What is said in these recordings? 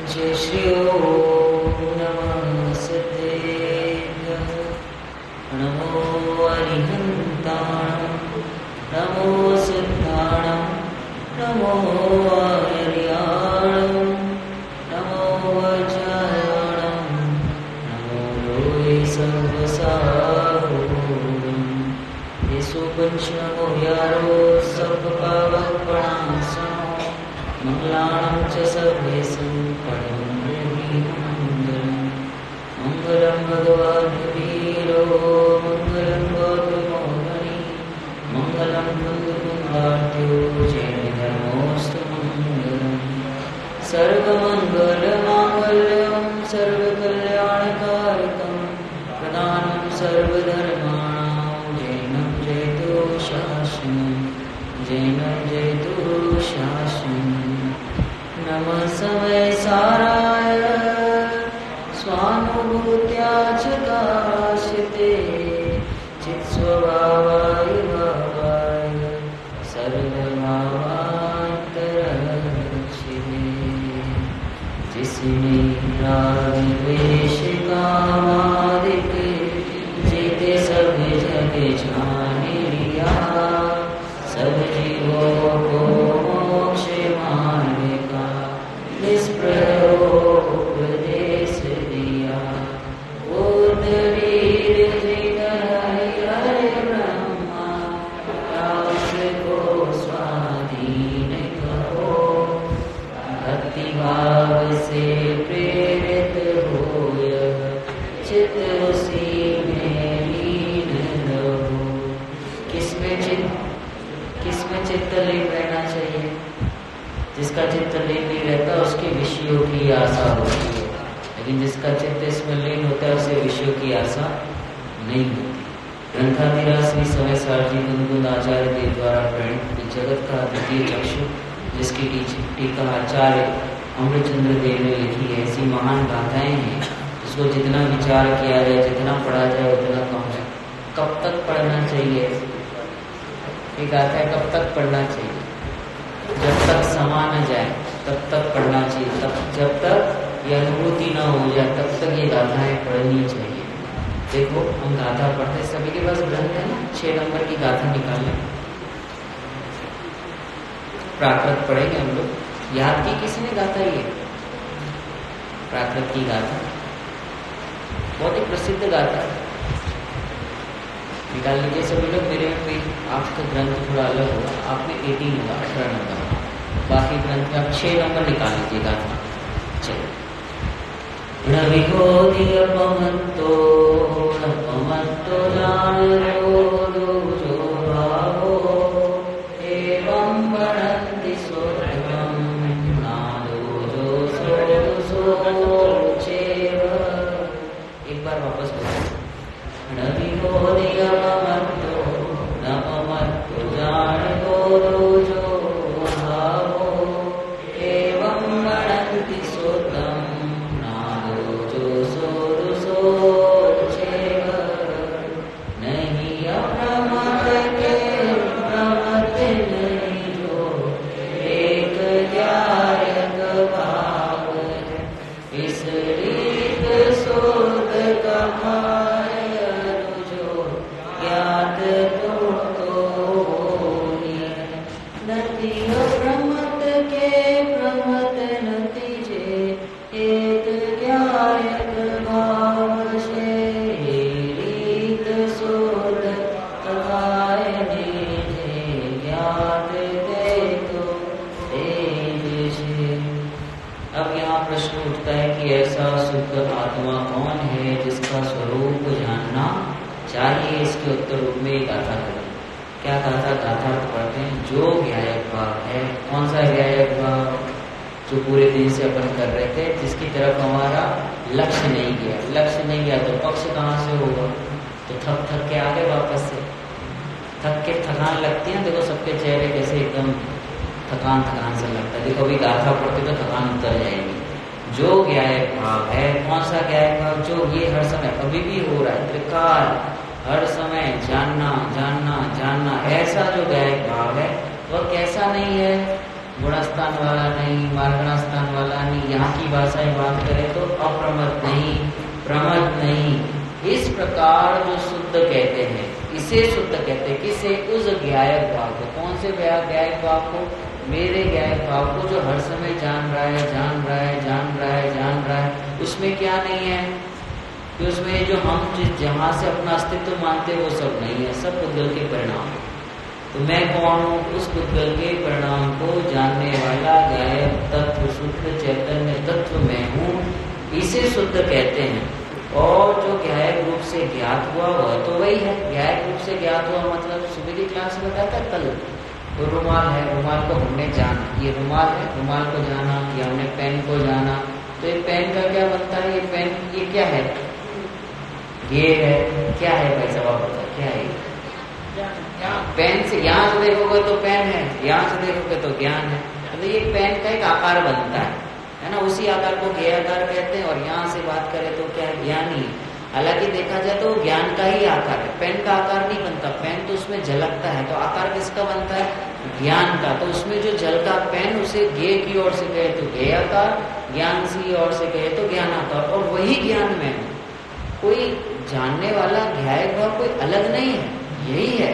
जय श्री ओम नमस्ते नमो अरिहन्ताणं नमो सिद्धाणं नमो आर्याणं नमो वज्रायणं नमो लोये सर्वसाहोरं येषु पंचनमो यारो सर्वपावकप्रणाशनो मंगलानं च सर्वेषां मंगलं भगवान् वीरो मंगलं गौतमोहनि मंगलं कुन्दकुन्दाढ्यो जैनधर्मोऽस्तु मंगलम् सर्वमङ्गलमाङ्गल्यं सर्वकल्याणकारकं प्रदानं सर्वधर्माणां जैनं जयतु शासनं जैनं जयतु शासनं नमः समय साराय स्वानुभूत्या च काशिते चित्स्वभावाय भावाय सर्वभावान्तरक्षिणे जिसने रागद्वेष कामादिक जीते सब जग जाने लिया सब जीवों को मोक्ष मार्ग का निष्प्रयोपदेश दिया उद्धरीर जिगर हरि ब्रह्मा रास को स्वाधीन करो भक्ति भाव से प्रेरित हो चित्त उसी में लीन रहो किसमें चित्त लीन रहना चाहिए? जिसका चित्त लीन नहीं रहता उसके विषयों की आशा होती है, लेकिन जिसका चित्त इसमें लीन होता है उसे विषयों की आशा नहीं होती। ग्रंथाधिराज श्री समय सारजी गुनगुन आचार्य देव द्वारा प्रणीत जगत का द्वितीय चक्षु जिसकी टीका आचार्य अमृतचंद्र देव ने लिखी है, ऐसी महान गाथाएं हैं जिसको जितना विचार किया जाए जितना पढ़ा जाए उतना कम है। कब तक पढ़ना चाहिए? ये गाथा है कब तक पढ़ना चाहिए? जब तक समा न जाए तब तक पढ़ना चाहिए, तब जब तक ये अनुभूति न हो जाए तब तक ये गाथाएं पढ़नी चाहिए। देखो हम गाथा पढ़ते सभी के पास ग्रंथ है ना, 6 नंबर की गाथा निकालें। प्राकृत पढ़ेंगे हम लोग। याद की किसने गाथा ये प्राकृत की गाथा? बहुत ही प्रसिद्ध गाथा निकाल लीजिए सभी लोग। मेरे में आपका ग्रंथ थोड़ा अलग होगा, आप में 18 होगा, 18 नंबर, बाकी ग्रंथ में आप 6 नंबर निकाल लीजिएगा। चलिए रविहोदियपमत्तो नपमत्तो जानो जो भावो एवं वणन्ति सोत्रं नादो जो सोचेव। एक बार वापस बोलो। रविहोदियपमत्तो नपमत्तो जानो जो भावो एवं वणन्ति सोत्रं नहीं अप्रमत के प्रमत नहीं जो एक ज्ञायक भाव इस रीत शोध कमाय जो ज्ञात तो नति अप्रमत के प्रमत नतीजे एक ज्ञायक भाव से रीत शोध कहाय निजे ज्ञात दे तो तेज से। अब यहाँ प्रश्न उठता है कि ऐसा शुद्ध आत्मा कौन है जिसका स्वरूप जानना चाहिए? इसके उत्तर रूप में एक गाथा करें। क्या गाथा? गाथा पढ़ते हैं जो ज्ञायक भाव है। कौन सा ज्ञायक भाव? जो पूरे दिन से अपन कर रहे थे, जिसकी तरफ हमारा लक्ष्य नहीं गया। लक्ष्य नहीं गया तो पक्ष कहाँ से होगा? तो थक के आ गए वापस से। थक के थकान लगती है, देखो सबके चेहरे कैसे एकदम थकान से लगता है। देखो अभी गाथा पढ़ते तो थकान उतर जाएगी। जो ज्ञायक भाव है, कौन सा ज्ञायक भाव? जो ये हर समय अभी भी हो रहा है, त्रिकाल हर समय जानना जानना जानना, ऐसा जो ज्ञायक भाव है वह कैसा नहीं है? गुणस्थान वाला नहीं, मार्गणास्थान वाला नहीं, यहाँ की भाषा में बात करें तो अप्रमद नहीं, प्रमद नहीं, इस प्रकार जो शुद्ध कहते हैं इसे शुद्ध कहते हैं। किसे? उस ज्ञायक भाव को। कौन से ज्ञायक भाव को? मेरे ज्ञायक भाव को, जो हर समय जान रहा है, जान रहा है, जान रहा है, जान रहा है। उसमें क्या नहीं है कि उसमें जो हम जहाँ से अपना अस्तित्व मानते हैं वो सब नहीं है, सब पुद्गल के परिणाम। तो मैं कौन हूँ? उस पुद्गल के परिणाम को जानने वाला गायब तत्व, शुद्ध चैतन्य तत्व मैं हूँ, इसे शुद्ध कहते हैं। और जो ज्ञायक रूप से ज्ञात हुआ वह तो वही है। ज्ञायक रूप से ज्ञात हुआ मतलब सुबह की क्लास में बताया था कल, तो रुमाल है, रुमाल को हमने जाना, ये रुमाल है, रुमाल को जाना, या हमने पेन को जाना। तो ये पेन का क्या बनता है? ये पेन, ये क्या है? ये है, क्या है भाई साहब बताओ, क्या है? पेन से यहाँ से देखोगे तो पेन है, यहाँ से देखोगे तो ज्ञान है। तो ये पेन का एक आकार बनता है ना, उसी आकार को ज्ञेय आकार कहते हैं। और यहाँ से बात करें तो क्या है? ज्ञान ही। हालांकि देखा जाए तो ज्ञान का ही आकार है, पेन का आकार नहीं बनता। पेन तो उसमें झलकता है, तो आकार किसका बनता है? ज्ञान का। तो उसमें जो झलका पेन, उसे ज्ञेय की ओर से कहे तो ज्ञेय आकार, ज्ञान की ओर से कहे तो ज्ञान आकार। और वही ज्ञान में कोई जानने वाला ज्ञायक भाव कोई अलग नहीं है, यही है।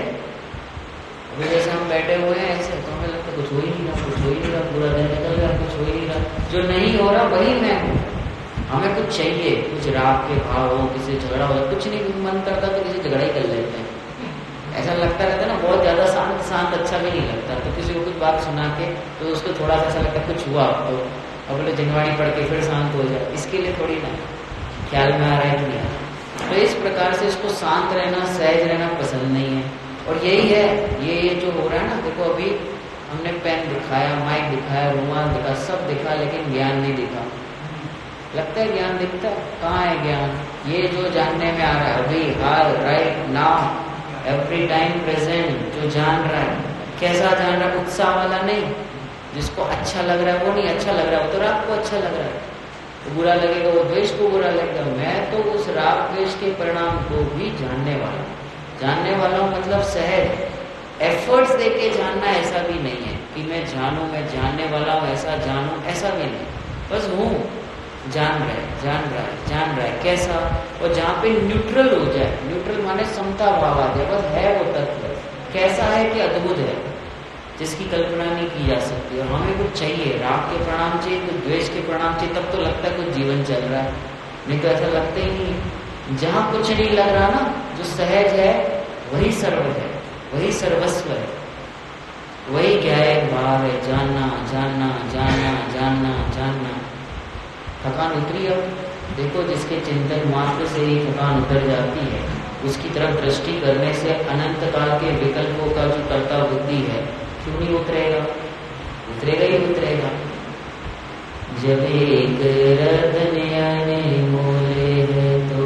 अभी जैसे हम बैठे हुए हैं ऐसे, तो हमें लगता है कुछ हो ही नहीं रहा, कुछ हो ही नहीं रहा, पूरा दिन निकल गया, कुछ हो ही नहीं रहा। जो नहीं हो रहा वही मैं हूँ। हमें कुछ चाहिए, कुछ राग के भाव हो, किसी झगड़ा हो, कुछ नहीं मन करता तो किसी झगड़ा ही कर लेते हैं। ऐसा लगता रहता है ना, बहुत ज्यादा शांत शांत अच्छा भी नहीं लगता। तो किसी को कुछ बात सुना के तो उसको थोड़ा सा ऐसा लगता है कुछ हुआ, तो अब बोले जनवाणी पढ़ के फिर शांत हो जाए, इसके लिए थोड़ी ना ख्याल में आ रहा है कि नहीं। तो इस प्रकार से इसको शांत रहना, सहज रहना पसंद नहीं है। और यही है, ये जो हो रहा है ना, देखो अभी हमने पेन दिखाया, माइक दिखाया, रुमाल दिखा, सब दिखा, लेकिन ज्ञान नहीं दिखा। लगता है ज्ञान दिखता है? कहाँ है ज्ञान? ये जो जानने में आ रहा है अभी, हाल, right now, every time present, जो जान रहा है, कैसा जान रहा है? उत्साह वाला नहीं, जिसको अच्छा लग रहा है वो नहीं, अच्छा लग रहा है वो तो राग को अच्छा लग रहा है, तो बुरा लगेगा वो द्वेष को बुरा लगेगा। मैं तो उस राग द्वेष के परिणाम को भी जानने वाला हूँ। जानने वाला हूँ मतलब सहज एफर्ट्स देके जानना, ऐसा भी नहीं है कि मैं जानूं, मैं जानने वाला हूँ, ऐसा जानूं, ऐसा भी नहीं। बस हूँ, जान रहा है, जान रहा है, जान रहा है, कैसा? और जहाँ पे न्यूट्रल हो जाए, न्यूट्रल माने समता भाव आ जाए, बस है वो तत्व। कैसा है कि अद्भुत है, जिसकी कल्पना नहीं की जा सकती। और हमें कुछ चाहिए, राग के परिणाम चाहिए, कुछ द्वेष के परिणाम चाहिए, तब तो लगता है कुछ जीवन चल रहा है, नहीं तो ऐसा लगता ही नहीं। जहाँ कुछ नहीं लग रहा ना, जो सहज है वही सर्व है, वही सर्वस्व है, वही ज्ञायक भाव है। जानना, जानना, जानना, जानना, जानना। थकान उतरी? अब देखो, जिसके चिंतन मात्र से ही थकान उतर जाती है, उसकी तरफ दृष्टि करने से अनंत काल के विकल्पों का जो कर्ता बुद्धि है, क्यों नहीं उतरेगा? उतरेगा ही उतरेगा। जब एक रत्न अनमोले है तो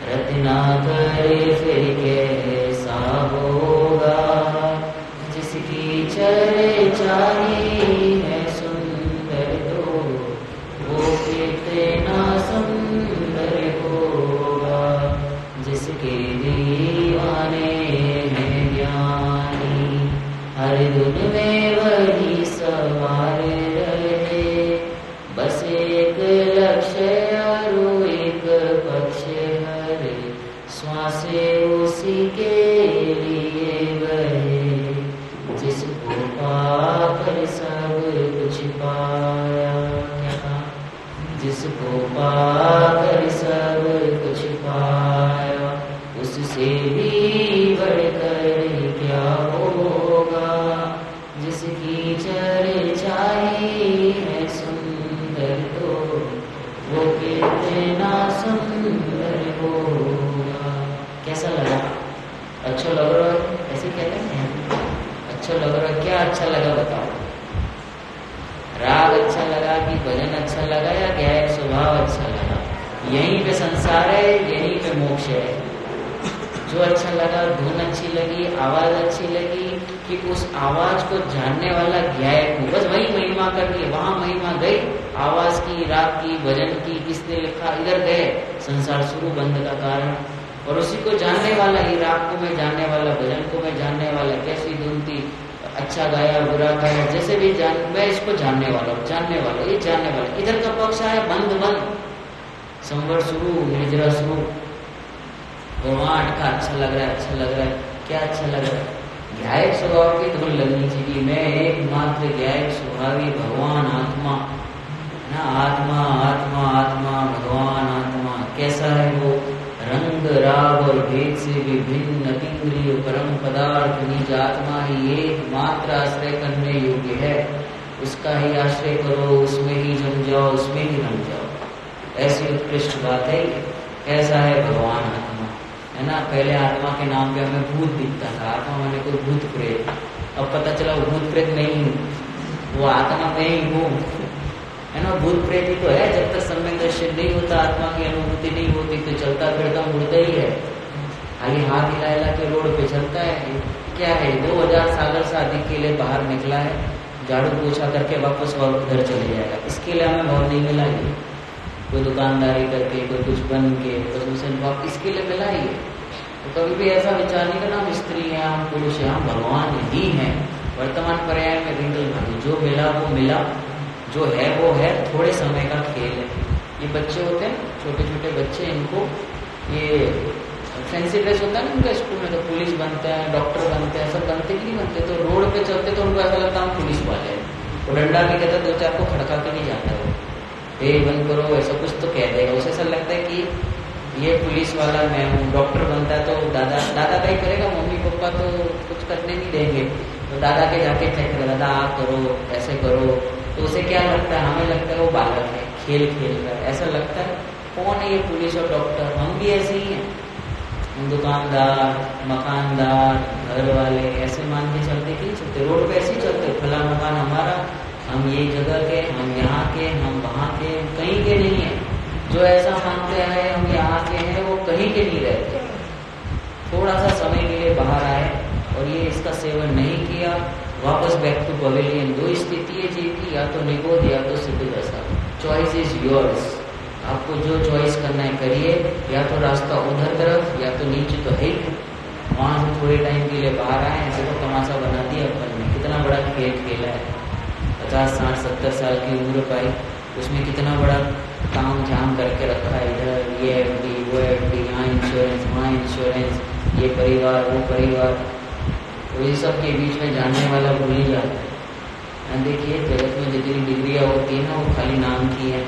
रत्ना करे फिर कैसा होगा, जिसकी चर्चाही है सुंदर तो वो कितना सुंदर होगा, जिसके दीवाने हैं ज्ञानी हर धुन में वही सवार रहे, बस एक लक्ष्य और एक पक्ष हर श्वास उसी के लिए बहे, जिसको पाकर सब कुछ पाया, जिसको पाकर सब कुछ पाया, उससे भी बढ़कर क्या होगा, जिसकी चर्चाही है सुंदर तो वो कितना सुंदर होगा। कैसा लगा? अच्छा लग रहा है? ऐसे कहते हैं अच्छा लग रहा है। क्या अच्छा लगा बताओ? राग अच्छा लगा कि भजन अच्छा लगा या ज्ञायक स्वभाव अच्छा लगा? यहीं पे संसार है, यहीं पे मोक्ष है। जो अच्छा लगा, धुन अच्छी लगी, आवाज अच्छी लगी, कि उस आवाज को जानने वाला ज्ञायक हूँ, बस वही महिमा करनी है। वहां महिमा गई, आवाज की, राग की, भजन की, किसने लिखा, इधर गए, संसार शुरू बंद का कारण। और उसी को जानने वाला ही, राग को मैं जानने वाला, भजन को मैं जानने वाला, कैसी धुन थी, अच्छा गाया बुरा गाया, जैसे भी मैं इसको जानने वाला हूँ, जानने वाला, ये जानने वाला। इधर का पक्ष आया बंद बंद, संवर शुरू, निजरा शुरू, और वहाँ अटका, अच्छा लग रहा है, अच्छा लग रहा है, क्या अच्छा लग रहा है? ध्यायक स्वभाव की धुन लगनी चाहिए। मैं एकमात्र ध्यायक स्वभावी भगवान आत्मा ना, आत्मा आत्मा आत्मा भगवान आत्मा। कैसा है वो? रंग राग और भेद से विभिन्न अतीन्द्रिय परम पदार्थ निज आत्मा ही एकमात्र आश्रय करने योग्य है। उसका ही आश्रय करो, उसमें ही जम जाओ, उसमें ही रम जाओ। ऐसी उत्कृष्ट बात है। कैसा है भगवान आत्मा, है ना? पहले आत्मा के नाम पे हमें भूत दिखता था, आत्मा मैंने कोई भूत प्रेत। अब पता चला वो भूत प्रेत नहीं हूँ, वो आत्मा में ही हूँ, है ना? भूत प्रेत ही तो है। जब तक सम्यक दर्शन नहीं होता, आत्मा की अनुभूति नहीं होती, तो चलता फिरता मुड़ता ही है। खाली हाथ हिला हिला के रोड पे चलता है। क्या है? 2000 साल शादी के लिए बाहर निकला है, झाड़ू पोछा करके वापस और घर चले जाएगा। इसके लिए हमें बहुत नहीं मिला है। कोई दुकानदारी करके, कोई कुछ बन के, बस उसे वापस इसके लिए मिला ही है। तो कभी भी ऐसा विचार नहीं करना हम स्त्री हैं, हम पुरुष हैं, हम भगवान ही हैं। वर्तमान पर्याय में रिंगल भागी, जो मिला वो मिला, जो है वो है, थोड़े समय का खेल है। ये बच्चे होते हैं, छोटे छोटे बच्चे, इनको ये फैंसी ड्रेस होता है ना उनका स्कूल में, तो पुलिस बनते हैं, डॉक्टर बनते हैं, सब बनते कि नहीं बनते? तो रोड पे चलते तो उनको ऐसा लगता है हम पुलिस वाले हैं। वो डंडा भी कहता है, 2-4 को खड़का के नहीं जाता वो, बंद करो, ऐसा कुछ तो कह देगा। उसे ऐसा लगता है कि ये पुलिस वाला मैं हूँ। डॉक्टर बनता है तो दादा का ही करेगा, मम्मी पापा तो कुछ करने नहीं देंगे, तो दादा के जाके चेक करेगा, दादा आप करो, ऐसे करो। तो उसे क्या लगता है? हमें लगता है वो बालक है, खेल खेल रहा है, ऐसा लगता है। कौन है ये पुलिस और डॉक्टर? हम भी ऐसे ही हैं, दुकानदार, मकानदार, घर वाले, ऐसे मान के चलते कि नहीं चलते? रोड पे ऐसे ही चलते, फला मकान हमारा, हम ये जगह के, हम यहाँ के, हम वहाँ के, कहीं के नहीं है। जो ऐसा मानते हैं हम यहाँ के हैं, वो कहीं के नहीं रहते। थोड़ा सा समय के लिए बाहर आए और ये इसका सेवन नहीं किया, वापस बैक टू पवेलियन। 2 स्थिति है जीव की, या तो निगोद या तो सिद्ध दशा। Choice is yours. आपको जो चॉइस करना है करिए, या तो रास्ता उधर तरफ या तो नीचे तो है ही। वहाँ से थोड़े टाइम के लिए बाहर आए, ऐसे तो तमाशा बना दिया अपन ने, कितना बड़ा खेल खेला है। 50, 60, 70 साल की उम्र पाई, उसमें कितना बड़ा काम झाम करके रखा है। इधर ये एफडी, वो एफडी, यहाँ इंश्योरेंस, वहाँ इंश्योरेंस, ये परिवार, वो परिवार। तो ये सब के बीच में जानने वाला भूल ही जाता है। देखिए जगत में जितनी डिग्रियाँ होती है ना, वो खाली नाम की है,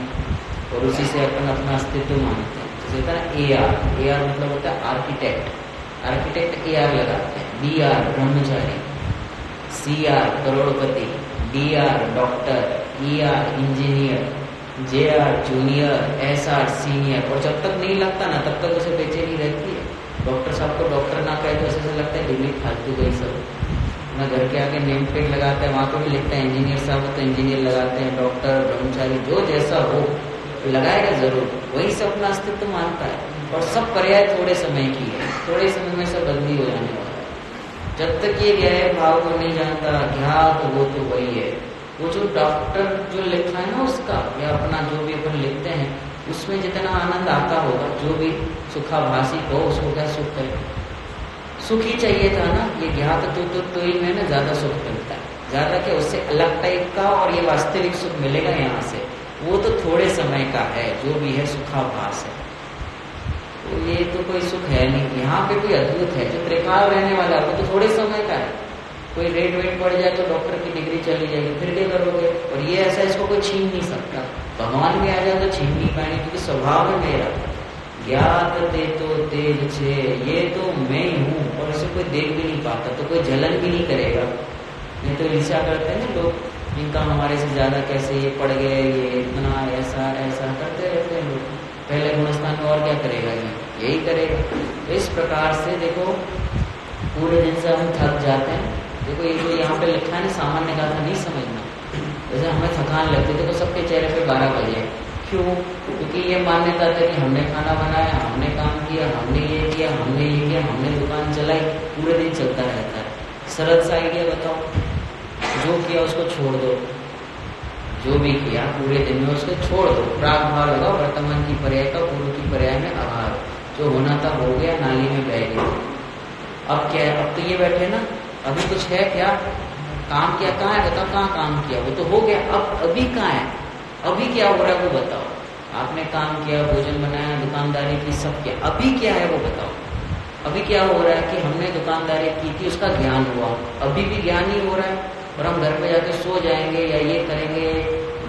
और उसी से अपन अपना अस्तित्व मानते हैं। जैसे होता है AR, AR मतलब होता है आर्किटेक्ट, आर्किटेक्ट AR लगाते हैं। BR ब्रह्मचारी, CR करोड़पति, DR doctor, ER engineer, JR junior, SR senior. और जब तक नहीं लगता ना, तब तक उसे बेचैनी रहती है। डॉक्टर साहब को डॉक्टर ना कहे तो ऐसे लगता है डिग्री फालतू गई सब ना। घर के आगे नेम प्लेट लगाते हैं, वहाँ पर भी लिखता है इंजीनियर साहब, तो इंजीनियर लगाते हैं। डॉक्टर, ब्रह्मचारी, जो जैसा हो लगाएगा जरूर, वही से अपना अस्तित्व मानता है। और सब पर्याय थोड़े समय की है, थोड़े समय में सब बदली हो जाने वाला है। जब तक ये गहरे भाव को नहीं जानता, ज्ञात वो तो वही है। वो जो डॉक्टर जो लिखा है ना उसका, या अपना जो भी अपन लिखते हैं, उसमें जितना आनंद आता होगा, जो भी सुखाभासी हो, उसको क्या सुख है? सुख ही चाहिए था ना। ये ज्ञात तो ही में ना ज्यादा सुख मिलता है, ज्यादा क्या उससे अलग टाइप का, और ये वास्तविक सुख मिलेगा यहाँ से। वो तो थोड़े समय का है, जो भी है सुखाभास है। तो ये तो कोई सुख है नहीं। यहाँ पे कोई अद्भुत है, जो त्रिकाल रहने वाला है वो तो थोड़े समय का है। कोई रेट वेट बढ़ जाए तो डॉक्टर की डिग्री चली जाएगी, फिर क्या करोगे? और ये ऐसा, इसको कोई छीन नहीं सकता। भगवान भी आ जाए तो छीन नहीं पाएंगे, क्योंकि स्वभाव है मेरा। ज्ञात ते तो तेज छे, ये तो मैं ही हूँ, और इसे कोई देख भी नहीं पाता, तो कोई जलन भी नहीं करेगा। नहीं तो ईर्ष्या करते हैं ना लोग, इनका हमारे से ज्यादा कैसे ये पढ़ गए, ये इतना ऐसा ऐसा करते रहते हैं लोग। पहले गुणस्थान में और क्या करेगा? यही करेगा। तो इस प्रकार से देखो, पूरे दिन से हम थक जाते हैं। देखो ये जो यहाँ पे लिखा है ना, सामान्य गाथा नहीं समझना। जैसे हमें थकान लगती है, देखो सबके चेहरे पे 12 बजे। क्यों? क्योंकि ये मान्यता था कि हमने खाना बनाया, हमने काम किया, हमने ये किया, हमने ये किया, हमने दुकान चलाई, पूरे दिन चलता रहता है। सरल सा आइडिया बताओ, जो किया उसको छोड़ दो, जो भी किया पूरे दिन में उसको छोड़ दो। प्राग भाव लगाओ, वर्तमान की पर्याय का पूर्व की पर्याय में आभार। जो होना था हो गया, नाली में बह गया। अब क्या है? अब तो ये बैठे ना, अभी कुछ है क्या? काम किया कहाँ है बताओ, कहाँ काम किया, वो तो हो गया, अब अभी कहाँ है, अभी क्या हो रहा है वो बताओ। आपने काम किया, भोजन बनाया, दुकानदारी की, सब किया, अभी क्या है वो बताओ। अभी क्या हो रहा है कि हमने दुकानदारी की थी, उसका ज्ञान हुआ, अभी भी ज्ञान ही हो रहा है, और हम घर पे जाके सो जाएंगे या ये करेंगे,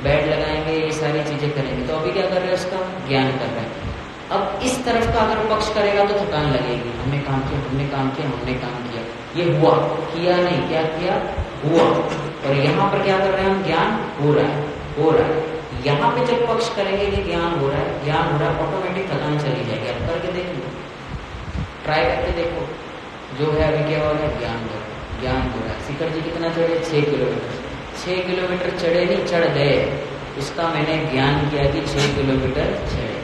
बेड लगाएंगे, ये सारी चीजें करेंगे, तो अभी क्या कर रहे हैं, उसका ज्ञान कर रहे हैं। अब इस तरफ का अगर पक्ष करेगा तो थकान लगेगी, हमने काम किया, हमने काम किया, हमने काम किया, ये हुआ, किया नहीं, क्या किया, हुआ। और यहाँ पर क्या कर रहे हैं हम, ज्ञान हो रहा है, हो रहा है। यहाँ पे जब पक्ष करेंगे कि ज्ञान हो रहा है, ज्ञान हो रहा है, ऑटोमेटिक थकान चली जाएगी। आप करके देख लो, ट्राई करके देखो, जो है अभी क्या हो रहा है, ज्ञान हो रहा है, ज्ञान हो रहा है। शिखर जी कितना चढ़े, 6 किलोमीटर, 6 किलोमीटर चढ़े नहीं, चढ़ गए, उसका मैंने ज्ञान किया कि 6 किलोमीटर चढ़े।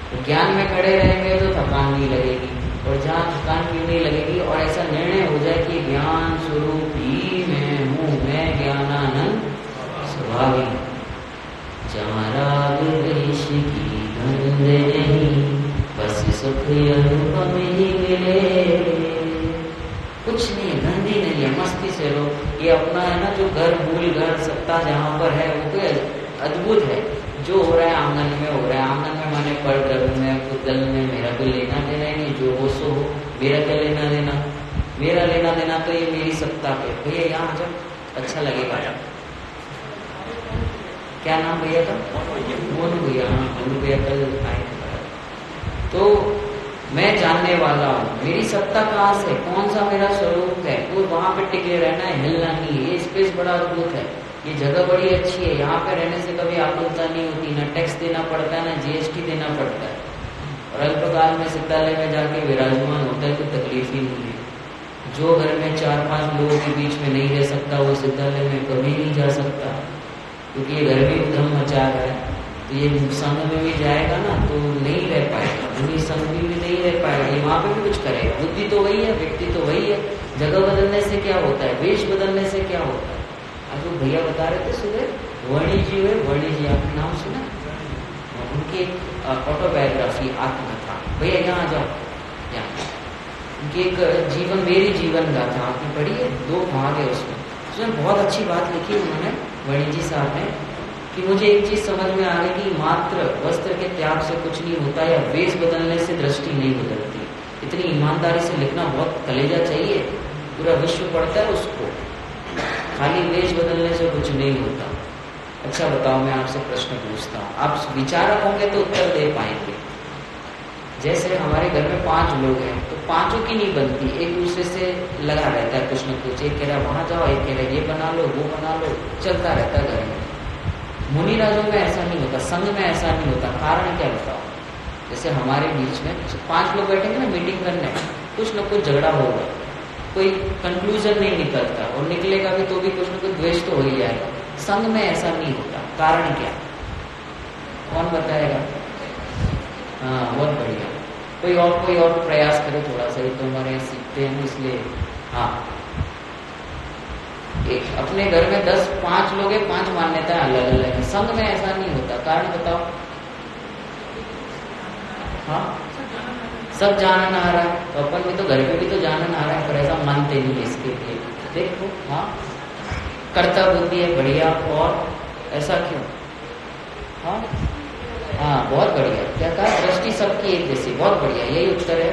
तो ज्ञान में खड़े रहेंगे तो थकान नहीं लगेगी, और जहाँ थकान क्यों नहीं लगेगी, और ऐसा निर्णय हो जाए कि ज्ञान स्वरूप ही मैं हूँ, मैं ज्ञानानंद स्वभावी, जहाँ राग द्वेष की गंध नहीं, बस सुख अनुपम ही मिले। कुछ नहीं, गंदी नहीं है, मस्ती से रहो। ये अपना है ना जो घर, मूल घर, सत्ता जहाँ पर है वो कोई अद्भुत है। जो हो रहा है आंगन में हो रहा है, आंगन में माने पड़ में, कुदल में, मेरा कोई लेना देना ही नहीं, जो हो सो हो, मेरा क्या लेना देना, मेरा लेना देना तो ये मेरी सत्ता पे। भैया यहाँ जब अच्छा लगेगा, क्या नाम भैया का, मोनू भैया, हाँ मोनू भैया कल आए। तो मैं जानने वाला हूँ, मेरी सत्ता कहाँ से, कौन सा मेरा स्वरूप है, वो वहां पे टिके रहना है, हिलना नहीं है। ये स्पेस बड़ा अद्भुत है, ये जगह बड़ी अच्छी है, यहाँ पे रहने से कभी आकुलता नहीं होती, ना टैक्स देना पड़ता है, ना जीएसटी देना पड़ता है, और अल्पकाल में सिद्धालय में जाके विराजमान होता है, कोई तकलीफ ही नहीं है। जो घर में 4-5 लोगों के बीच में नहीं रह सकता, वो सिद्धालय में कभी नहीं जा सकता, क्योंकि ये घर भी उधम मचा रहा है। तो ये संघ में भी जाएगा ना तो नहीं रह पाएगा, उन्हीं संघ में भी नहीं रह पाएगा, ये वहाँ पे भी कुछ करेगा। बुद्धि तो वही है, व्यक्ति तो वही है, जगह बदलने से क्या होता है, वेश बदलने से क्या होता है। आज वो भैया बता रहे थे सुबह, वर्णी जी हुए, वर्णी जी आपने नाम सुना, उनकी ऑटोबायोग्राफी आत्मकथा, भैया यहाँ आ जाओ, यहाँ उनकी एक जीवन, मेरी जीवन गाथा आपने पढ़ी है, 2 भाग है उसमें बहुत अच्छी बात लिखी उन्होंने, वर्णी जी साहब ने, कि मुझे एक चीज समझ में आ रही कि मात्र वस्त्र के त्याग से कुछ नहीं होता, या वेश बदलने से दृष्टि नहीं बदलती। इतनी ईमानदारी से लिखना बहुत कलेजा चाहिए, पूरा विश्व पढ़ता है उसको, खाली वेश बदलने से कुछ नहीं होता। अच्छा बताओ, मैं आपसे प्रश्न पूछता हूँ, आप विचारक होंगे तो उत्तर दे पाएंगे। जैसे हमारे घर में 5 लोग हैं, तो 5 की नहीं बनती, एक दूसरे से लगा रहता है कुछ न कुछ, एक कह रहा है वहां जाओ, एक कह रहा है ये बना लो, वो बना लो, चलता रहता है घर में। मुनि राजों में ऐसा नहीं होता, संघ में ऐसा नहीं होता। कारण क्या बताओ, जैसे हमारे बीच में 5 लोग बैठेंगे ना मीटिंग करने, कुछ न कुछ झगड़ा होगा, कोई कंक्लूजन नहीं निकलता, और निकलेगा भी तो भी कुछ न कुछ द्वेष तो हो ही जाएगा। संघ में ऐसा नहीं होता, कारण क्या, कौन बताएगा? हाँ बहुत बढ़िया, कोई और प्रयास करे थोड़ा सा, तो हमारे यहाँ सीखते हैं इसलिए। हाँ, एक अपने घर में 5 लोग हैं, 5 मान्यताएं अलग अलग है, संघ में ऐसा नहीं होता। कारण बताओ? हाँ, सब जानन आ रहा है, तो अपन भी तो घर पे भी तो जानन आ रहा है, पर ऐसा मानते नहीं इसके लिए। देखो, हाँ कर्ता बुद्धि है, बढ़िया, और ऐसा क्यों? हाँ हाँ बहुत बढ़िया, क्या कहा, दृष्टि सबकी एक जैसी, बहुत बढ़िया, यही उत्तर है।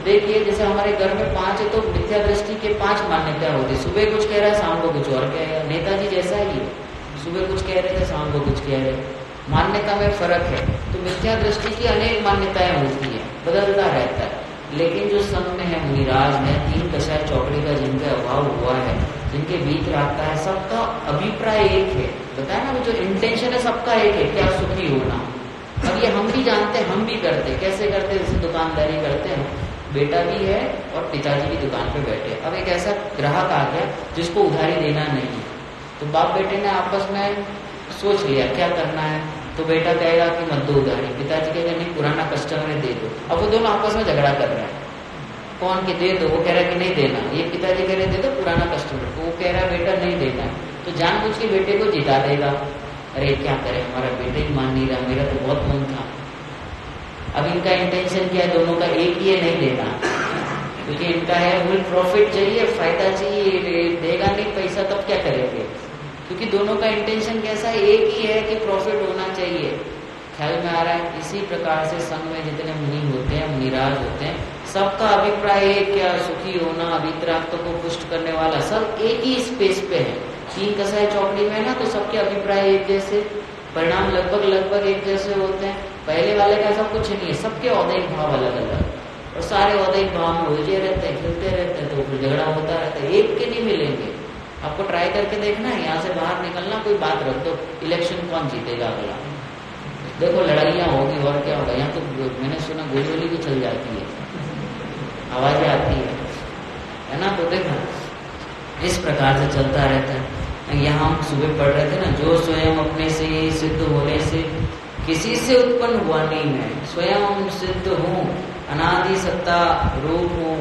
देखिए जैसे हमारे घर में 5 है तो मिथ्या दृष्टि के 5 मान्यता होती है, सुबह कुछ कह रहा है, शाम को कुछ और कह रहा है। नेताजी जैसा ही है, सुबह कुछ कह रहे थे, शाम को कुछ कह रहे हैं, मान्यता में फर्क है। तो मिथ्या दृष्टि की अनेक मान्यताएं होती है, बदलता रहता है। लेकिन जो संघ में है, मुनिराज है, 3 कषाय चौकड़ी का जिनका अभाव हुआ है, जिनके बीच रहता है, सबका अभिप्राय एक है। बताया ना, वो जो इंटेंशन है सबका एक है, क्या सुखी होना। अब ये हम भी जानते हैं, हम भी करते, कैसे करते, जैसे दुकानदारी करते हैं, बेटा भी है और पिताजी भी दुकान पे बैठे। अब एक ऐसा ग्राहक आ गया जिसको उधारी देना नहीं है, तो बाप बेटे ने आपस में सोच लिया क्या करना है। तो बेटा कहेगा कि मत दो उधारी, पिताजी कहेगा नहीं पुराना कस्टमर है दे दो। अब वो दोनों आपस में झगड़ा कर रहे हैं, कौन के दे दो, वो कह रहा है कि नहीं देना, ये पिताजी कह रहे दे दो पुराना कस्टमर को, वो कह रहा है बेटा नहीं देना है। तो जानबूझ के बेटे को जिता देगा, अरे क्या करे हमारा बेटा ही मान नहीं रहा, मेरा तो बहुत मन था। अब इनका इंटेंशन क्या है, दोनों का एक ही है, नहीं देना। क्योंकि इनका है मूल प्रॉफिट चाहिए, फायदा चाहिए, देगा नहीं पैसा तब क्या करेंगे। क्योंकि दोनों का इंटेंशन कैसा है, एक ही है कि प्रॉफिट होना चाहिए। ख्याल में आ रहा है। इसी प्रकार से संघ में जितने मुनि होते हैं, मुनिराज होते हैं, सबका अभिप्राय एक क्या, सुखी होना, वितराग को पुष्ट करने वाला, सब एक ही स्पेस पे है। तीन कसाई चौकड़ी में ना, तो सबके अभिप्राय एक जैसे, परिणाम लगभग एक जैसे होते हैं। पहले वाले का ऐसा कुछ नहीं है, सबके औदैहिक भाव अलग अलग, और सारे औदैहिक भाव में उलझे रहते हैं, खिलते रहते हैं, तो फिर झगड़ा होता रहता है, एक के नहीं मिलेंगे। आपको ट्राई करके देखना है, यहाँ से बाहर निकलना, कोई बात रख दो, इलेक्शन कौन जीतेगा अगला, देखो लड़ाइयाँ होगी और क्या होगा। यहाँ तो मैंने सुना गोली भी चल जाती है, आवाजें आती है ना। तो देखो इस प्रकार से चलता रहता है। यहाँ हम सुबह पढ़ रहे थे ना, जो स्वयं अपने से सिद्ध होने से किसी से उत्पन्न हुआ नहीं, मैं स्वयं सिद्ध हूँ, अनादि सत्ता रूप हूँ,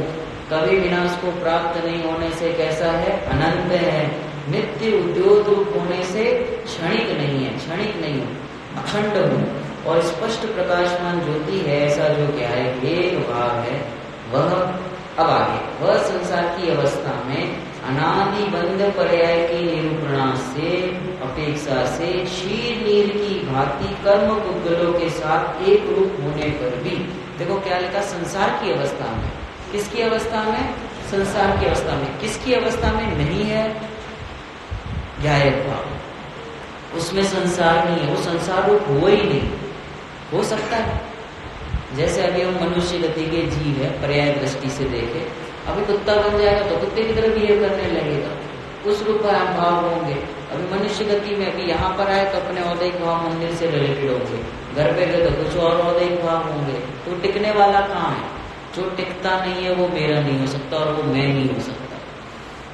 कभी विनाश को प्राप्त नहीं होने से कैसा है, अनंत है, नित्य उद्योग रूप होने से क्षणिक नहीं है, क्षणिक नहीं हूँ, अखंड हूँ, और स्पष्ट प्रकाशमान ज्योति है, ऐसा जो क्या है, एक भाव है। वह अब आगे, वह संसार की अवस्था में अनादि बंध पर्याय की निरूपणा से, अपेक्षा से क्षीर नीर की भांति कर्म पुद्गलों के साथ एक रूप होने पर भी, देखो क्या लिखा, संसार की अवस्था में, किसकी अवस्था में, संसार की अवस्था में, किसकी अवस्था में नहीं है, ज्ञायक भाव, उसमें संसार नहीं है, वो संसार रूप हो ही नहीं, हो सकता है। जैसे अभी हम मनुष्य गति के जीव है, पर्याय दृष्टि से देखे, अभी कुत्ता बन जाएगा तो कुत्ते की तरह बिहेव करने लगेगा, उस रूप का भाव होंगे। अभी मनुष्य गति में अभी यहाँ पर आए तो अपने औदैहिक भाव मंदिर से रिलेटेड होंगे, घर पे गए तो कुछ और औदैहिक भाव होंगे। तो टिकने वाला कहाँ है, जो टिकता नहीं है वो मेरा नहीं हो सकता और वो मैं नहीं हो सकता।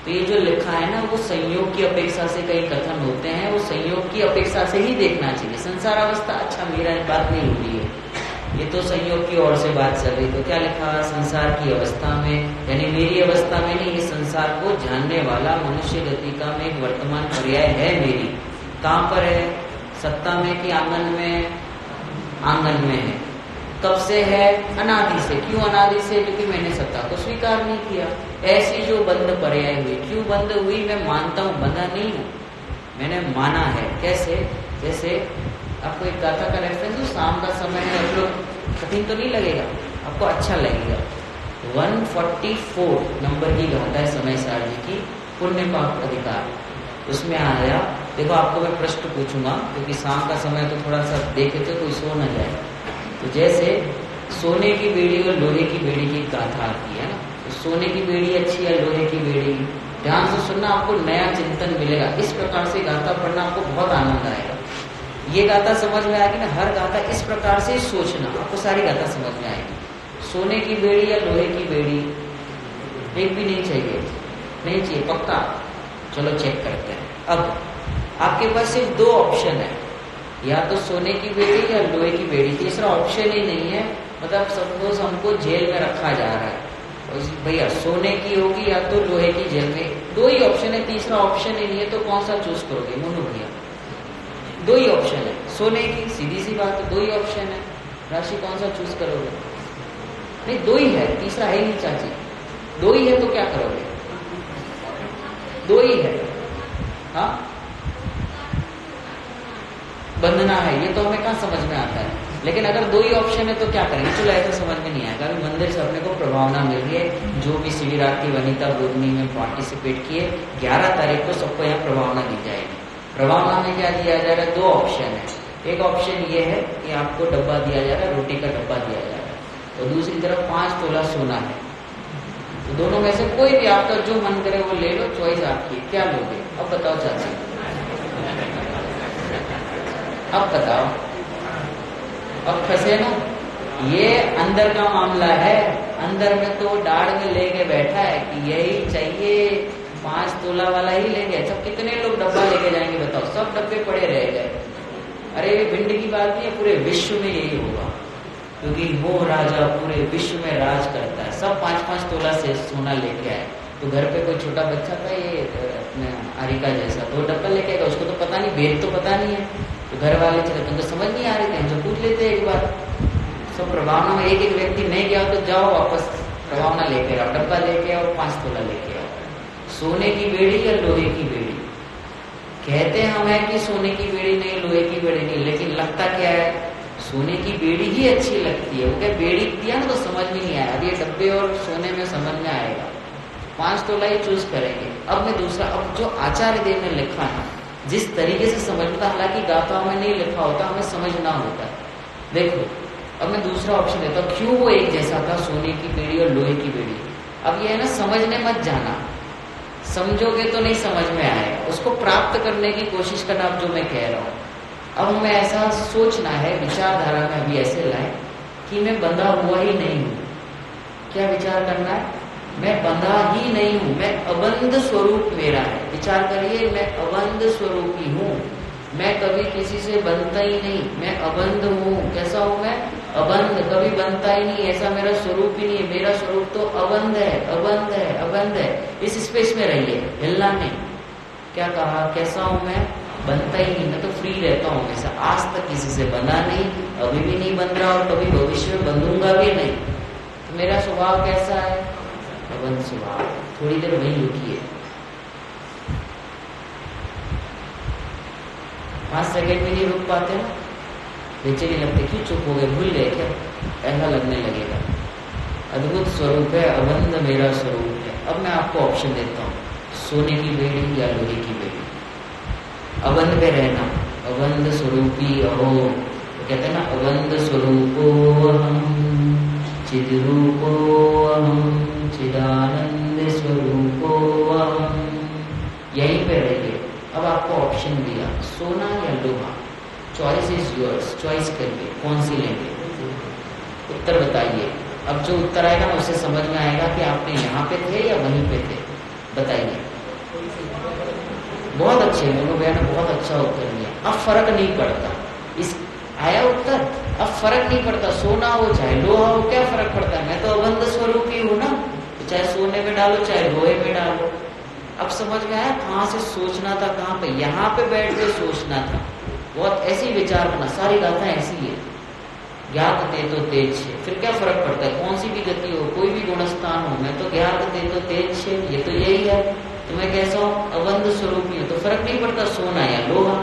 तो ये जो लिखा है ना, वो संयोग की अपेक्षा से कई कथन होते हैं, वो संयोग की अपेक्षा से ही देखना चाहिए। संसार अवस्था, अच्छा मेरा बात नहीं हो रही है, ये तो संयोग की ओर से बात चल रही। तो क्या लिखा, संसार की अवस्था में, यानी मेरी अवस्था में नहीं, ये संसार को जानने वाला मनुष्य गति का में एक वर्तमान पर्याय है मेरी। कहाँ पर है, सत्ता में कि आंगन में, आंगन में है। कब से है, अनादि से। क्यों अनादि से, क्योंकि मैंने सत्ता को स्वीकार नहीं किया। ऐसी जो बंध पर्याय हुई, क्यों बंध हुई, मैं मानता हूँ, बंधा नहीं हूँ, मैंने माना है। कैसे, जैसे आपको एक गाथा का रेफरेंस दो, शाम का समय है, आप लोग कठिन तो नहीं लगेगा, आपको अच्छा लगेगा। 144 नंबर की गाथा है समय सार जी की, पुण्य पाप अधिकार। उसमें आया, देखो आपको मैं प्रश्न पूछूंगा, क्योंकि शाम का समय तो थोड़ा सा देखे तो कोई सो न जाए। तो जैसे सोने की बेड़ी और लोहे की बेड़ी की गाथा आती है ना, तो सोने की बेड़ी अच्छी है, लोहे की बेड़ी, ध्यान से सुनना, आपको नया चिंतन मिलेगा। इस प्रकार से गाथा पढ़ना आपको बहुत आनंद आएगा। ये गाथा समझ में आएगी ना, हर गाथा इस प्रकार से सोचना, आपको सारी गाथा समझ में आएगी। सोने की बेड़ी या लोहे की बेड़ी, एक भी नहीं चाहिए, नहीं चाहिए पक्का। चलो चेक करते हैं। अब आपके पास सिर्फ दो ऑप्शन है, या तो सोने की बेड़ी या लोहे की बेड़ी, तीसरा ऑप्शन ही नहीं है। मतलब सपोज हमको जेल में रखा जा रहा है, भैया सोने की होगी या तो लोहे की जेल में, दो ही ऑप्शन है, तीसरा ऑप्शन ही नहीं है, तो कौन सा चूज करोगे मोनू भैया? दो ही ऑप्शन है, सोने की, सीधी सी बात है, दो ही ऑप्शन है। राशि कौन सा चूज करोगे? नहीं, दो ही है, तीसरा है नहीं चाची, दो ही है तो क्या करोगे? दो ही है, हाँ बंधना है, ये तो हमें कहाँ समझ में आता है। लेकिन अगर दो ही ऑप्शन है तो क्या करेंगे? चलो ऐसा समझ में नहीं आएगा। अभी मंदिर से अपने को प्रभावना मिल रही है, जो भी शिविरार्थी वनिता बोधनी में पार्टिसिपेट किए, 11 तारीख को सबको यहाँ प्रभावना दी जाएगी। प्रभावना में क्या दिया जा रहा है? दो ऑप्शन है। एक ऑप्शन ये है कि आपको डब्बा दिया जा रहा है, रोटी का डब्बा दिया जा रहा है, और दूसरी तरफ 5 तोला सोना है। तो दोनों में से कोई भी आपका जो मन करे वो ले लो, चॉइस आपकी, क्या लोगे? अब बताओ चाची, अब बताओ। अब फंसे ना, ये अंदर का मामला है, अंदर में तो दाढ़ में लेके बैठा है कि यही चाहिए, 5 तोला वाला ही लेंगे। सब कितने लोग डब्बा लेके जाएंगे बताओ? सब डब्बे पड़े रह गए। अरे ये भिंड की बात नहीं है, पूरे विश्व में यही होगा, क्योंकि वो राजा पूरे विश्व में राज करता है। सब 5-5 तोला से सोना लेके आए। तो घर पे कोई छोटा बच्चा था ये अपने आरिका जैसा, तो डब्बा लेके आएगा, उसको तो पता नहीं, भेद तो पता नहीं है। तो घर वाले चले, तुमको समझ नहीं आ रही थी, हमसे पूछ लेते एक बार। सब प्रभावना में एक एक व्यक्ति नहीं गया तो जाओ वापस, खड़ावना लेके आओ, डब्बा लेके आओ, 5 तोला लेके आओ। सोने की बेड़ी या लोहे की बेड़ी? कहते हम हैं कि सोने की बेड़ी नहीं, लोहे की बेड़ी नहीं, लेकिन लगता क्या है, सोने की बेड़ी ही अच्छी लगती है। वो क्या बेड़ी दिया ना तो समझ में नहीं आया, अब ये डब्बे और सोने में समझ में आएगा, 5 तोला ही चूज करेंगे। अब मैं दूसरा, अब जो आचार्य देव ने लिखा है जिस तरीके से समझता, हालांकि गाथाओं में नहीं लिखा होता, हमें समझना होता है। देखो अब मैं दूसरा ऑप्शन देता हूँ, क्यों वो एक जैसा था, सोने की बेड़ी और लोहे की बेड़ी। अब ये है ना, समझने मत जाना, समझोगे तो नहीं समझ में आएगा, उसको प्राप्त करने की कोशिश करना। अब जो मैं कह रहा हूँ, अब हमें ऐसा सोचना है, विचारधारा में अभी ऐसे लाए कि मैं बंधा हुआ ही नहीं हूँ। क्या विचार करना है? मैं बंधा ही नहीं हूँ, मैं अबंध स्वरूप मेरा है। विचार करिए, मैं अबंध स्वरूपी हूँ, मैं कभी किसी से बनता ही नहीं, मैं अबंध हूँ। कैसा हूँ मैं? अबंध, कभी बनता ही नहीं, ऐसा मेरा स्वरूप ही नहीं है। मेरा स्वरूप तो अबंध है, अबंध है, अबंध है। इस स्पेस में रहिए, हिलना नहीं। क्या कहा? कैसा हूँ मैं? बनता ही नहीं, मैं तो फ्री रहता हूँ हमेशा, आज तक किसी से बना नहीं, अभी भी नहीं बन रहा और कभी भविष्य में बंधूंगा भी नहीं। तो मेरा स्वभाव कैसा है? अबंध स्वभाव। थोड़ी देर वहीं रुकिए, 5 सेकेंड भी नहीं रुक पाते ना, बेचैनी लगते, क्यों चुप हो गए, भूल गए क्या, ऐसा लगने लगेगा। अद्भुत स्वरूप है, अबंध मेरा स्वरूप है। अब मैं आपको ऑप्शन देता हूँ, सोने की बेड़ी या लोहे की बेड़ी। अबंध पे रहना, अबंध स्वरूपी अहो, तो कहते हैं ना, अबंध स्वरूपो अहम चिद्रूपो अहम चिदानंद स्वरूपो अहम। यहीं पे रहिए। अब आपको ऑप्शन दिया, सोना या लोहा, चॉइस इज योर्स, चॉइस करिए कौन सी लेंगे। उत्तर बताइए। अब जो उत्तर आएगा ना उससे समझ में आएगा कि आपने यहाँ पे थे या वहीं पे थे। बताइए। बहुत अच्छे, दोनों भैया ने बहुत अच्छा उत्तर दिया। अब फर्क नहीं पड़ता, इस आया उत्तर, अब फर्क नहीं पड़ता, सोना हो चाहे लोहा हो, क्या फर्क पड़ता है, मैं तो अबंध स्वरूप ही हूँ ना, तो चाहे सोने में डालो चाहे लोहे में डालो। अब समझ में आया कहाँ से सोचना था, कहाँ पे, यहाँ पे बैठ के सोचना था। बहुत ऐसी विचार बना, सारी गाथा ऐसी है, ज्ञात ते तो तेज छे। फिर क्या फर्क पड़ता है, कौन सी भी गति हो, कोई भी गुणस्थान हो, मैं तो ज्ञात ते तो तेज छे, ये तो यही है। तो मैं कैसा हूँ? अबंध स्वरूपी हूँ, तो फर्क नहीं पड़ता सोना या लोहा।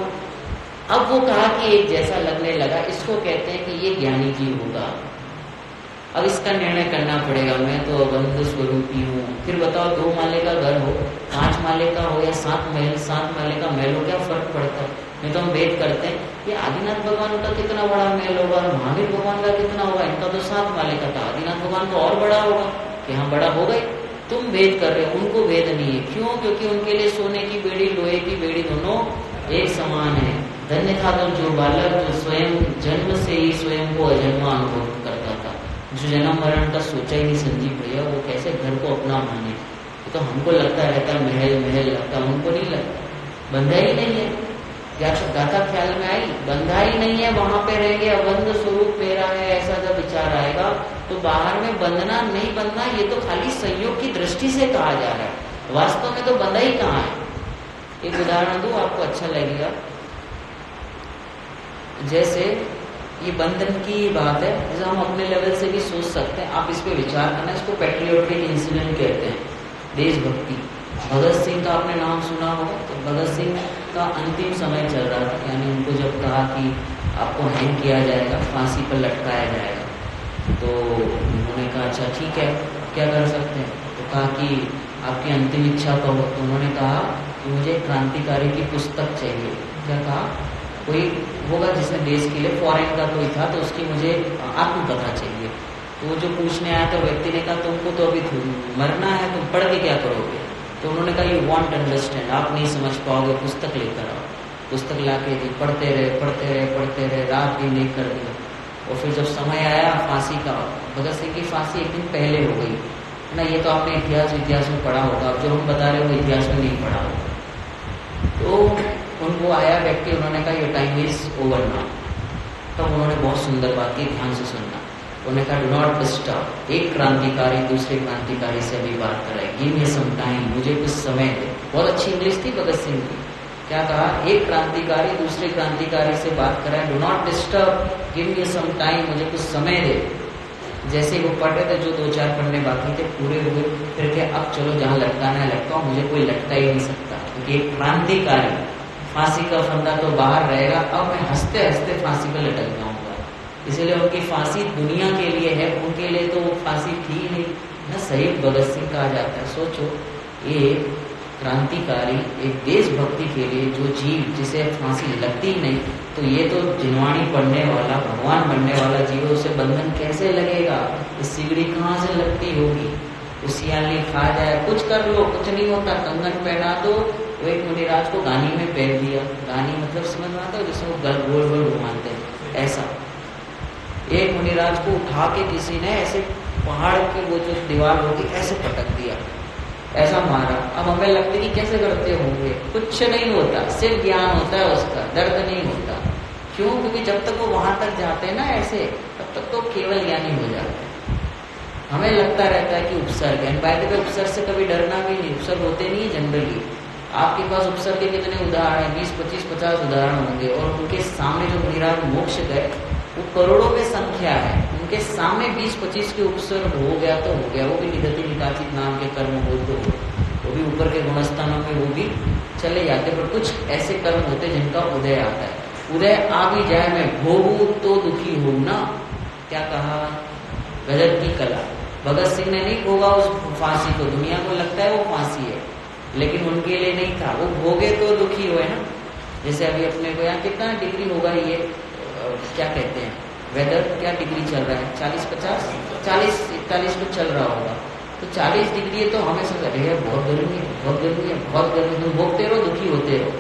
अब वो कहा कि एक जैसा लगने लगा, इसको कहते हैं कि ये ज्ञानी जीव होगा। अब इसका निर्णय करना पड़ेगा, मैं तो अबंध स्वरूपी हूँ। फिर बताओ, 2 माले का घर हो, 5 माले का हो या 7 माले का महल हो, क्या फर्क पड़ता है। नहीं तो हम वेद करते हैं कि आदिनाथ भगवान का कितना बड़ा महल होगा और महावीर भगवान का कितना होगा, इनका तो 7 माले का था, आदिनाथ भगवान का और बड़ा होगा। कि हाँ बड़ा होगा ही। तुम वेद कर रहे हो, उनको वेद नहीं है। क्यों? क्योंकि उनके लिए सोने की बेड़ी लोहे की बेड़ी दोनों एक समान है। धन्य था तो जो बालक जो स्वयं जन्म से ही स्वयं को अजन्मा अनुभव करता था, जो जन्म मरण का सोचा ही नहीं संजीव भैया, वो कैसे घर को अपना माने। तो हमको लगता रहता महल महल लगता, उनको नहीं लगता, बंधा ही नहीं है। क्या गाथा ख्याल में आई? बंधा ही नहीं है, वहां पे रहेंगे, अबंध स्वरूप मेरा है, ऐसा जब विचार आएगा तो बाहर में बंधना नहीं बंधना, ये तो खाली संयोग की दृष्टि से कहा जा रहा है, वास्तव में तो बंधा ही कहाँ है। एक उदाहरण दूं, आपको अच्छा लगेगा। जैसे ये बंधन की बात है, जैसे हम अपने लेवल से भी सोच सकते हैं, आप इस पे विचार करना। इसको पैट्रियोटिक इंसिडेंट कहते हैं, देशभक्ति। भगत सिंह का आपने नाम सुना होगा। तो भगत सिंह का अंतिम समय चल रहा था, यानी उनको जब कहा कि आपको हैंग किया जाएगा, फांसी पर लटकाया जाएगा, तो उन्होंने कहा अच्छा ठीक है, क्या कर सकते हैं। तो कहा कि आपकी अंतिम इच्छा तो हो। तो उन्होंने कहा कि मुझे क्रांतिकारी की पुस्तक चाहिए। क्या कहा? कोई होगा जिसने देश के लिए, फॉरेन का कोई था, तो उसकी मुझे आत्मकथा चाहिए। तो वो जो पूछने आया था व्यक्ति ने कहा तुमको तो अभी मरना है, तुम पढ़ के क्या करोगे। तो उन्होंने कहा यू वॉन्ट अंडरस्टैंड, आप नहीं समझ पाओगे, पुस्तक लेकर आओ। पुस्तक ला के दी, पढ़ते रहे, रात दिन एक कर दिया। और फिर जब समय आया फांसी का, भगत सिंह की फांसी एक दिन पहले हो गई ना। ये तो आपने इतिहास में पढ़ा होगा, अब जो हम बता रहे हो इतिहास में नहीं पढ़ा होगा। तो उनको आया व्यक्ति, उन्होंने कहा your time is over now. तब उन्होंने बहुत सुंदर बात की, ध्यान से सुनना। उन्होंने कहा डू नॉट डिस्टर्ब। एक क्रांतिकारी दूसरे क्रांतिकारी से अभी बात कराए, गिव मी सम टाइम, मुझे कुछ समय दे। बहुत अच्छी इंग्लिश थी भगत सिंह की। क्या कहा? एक क्रांतिकारी दूसरे क्रांतिकारी से बात कराए, do not disturb, give me some time, मुझे कुछ समय दे। जैसे वो पढ़ रहे थे, जो 2-4 पढ़ने बाकी थे पूरे हुए, फिर क्या अब चलो जहाँ लटकाना है लटकाओ, मुझे कोई लटका ही नहीं सकता, क्योंकि एक क्रांतिकारी फांसी का फंदा तो बाहर रहेगा, अब मैं हंसते हंसते फांसी पर लटक जाऊंगा। इसलिए उनकी फांसी दुनिया के लिए है, उनके लिए तो वो फांसी थी नहीं ना। शहीद भगत सिंह कहा जाता है। सोचो, ये क्रांतिकारी एक देशभक्ति के लिए जो जीव जिसे फांसी लगती ही नहीं, तो ये तो जिनवाणी पढ़ने वाला भगवान बनने वाला जीव, उसे बंधन कैसे लगेगा? इस सिगड़ी कहाँ से लगती होगी? उसियाली खा जाए, कुछ कर लो, कुछ नहीं होता, कंगन पहना दो। वो एक मुनिराज को गानी में पहन दिया, गानी मतलब समझ में आता है जिसमें वो गोल गोल घुमाते हैं, ऐसा एक मुनिराज को उठा के किसी ने ऐसे पहाड़ के वो जो दीवार होगी ऐसे पटक दिया, ऐसा मारा। अब हमें लगता है कि कैसे करते होंगे, कुछ नहीं होता, सिर्फ ज्ञान होता है उसका, दर्द नहीं होता। क्यों? क्योंकि जब तक वो वहां तक जाते हैं ना ऐसे, तब तक तो केवल ज्ञानी हो जाते हैं। हमें लगता रहता है कि उपसर्ग है, बाय द उपसर्ग से कभी डरना भी नहीं, उपसर्ग होते नहीं जनरली। आपके पास उपसर्ग के कितने उदाहरण है? 20, 25, 50 उदाहरण होंगे, और उनके सामने जो मुनिराज मोक्ष गए वो करोड़ों में संख्या है, उनके सामने 20-25 के उपसर्ग हो गया तो हो गया। वो भी निगति निकाचित नाम के कर्म हो तो वो भी ऊपर के गुणस्थानों में वो भी चले जाते, पर कुछ ऐसे कर्म होते जिनका उदय आता है। उदय आ भी जाए, मैं भोगू तो दुखी हूं ना, क्या कहा? गजब की कला। भगत सिंह ने नहीं भोगा उस फांसी को, दुनिया को लगता है वो फांसी है, लेकिन उनके लिए नहीं था। वो भोगे तो दुखी हुए ना। जैसे अभी अपने को यहाँ कितना डिग्री होगा, ये क्या कहते हैं, वेदर क्या डिग्री चल रहा है? 40-50, 40-41 को चल रहा होगा। तो 40 डिग्री है तो हमें समझ रहे हैं बहुत गर्मी है, बहुत गर्मी है, बहुत गर्मी। तुम भोगते रहो, दुखी होते रहो,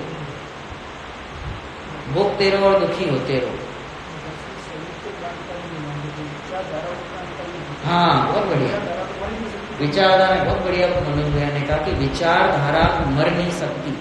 भोगते रहो और दुखी होते रहो। हाँ, बहुत बढ़िया विचारधारा, बहुत बढ़िया। मनोज भैया ने कहा कि विचारधारा मर नहीं सकती,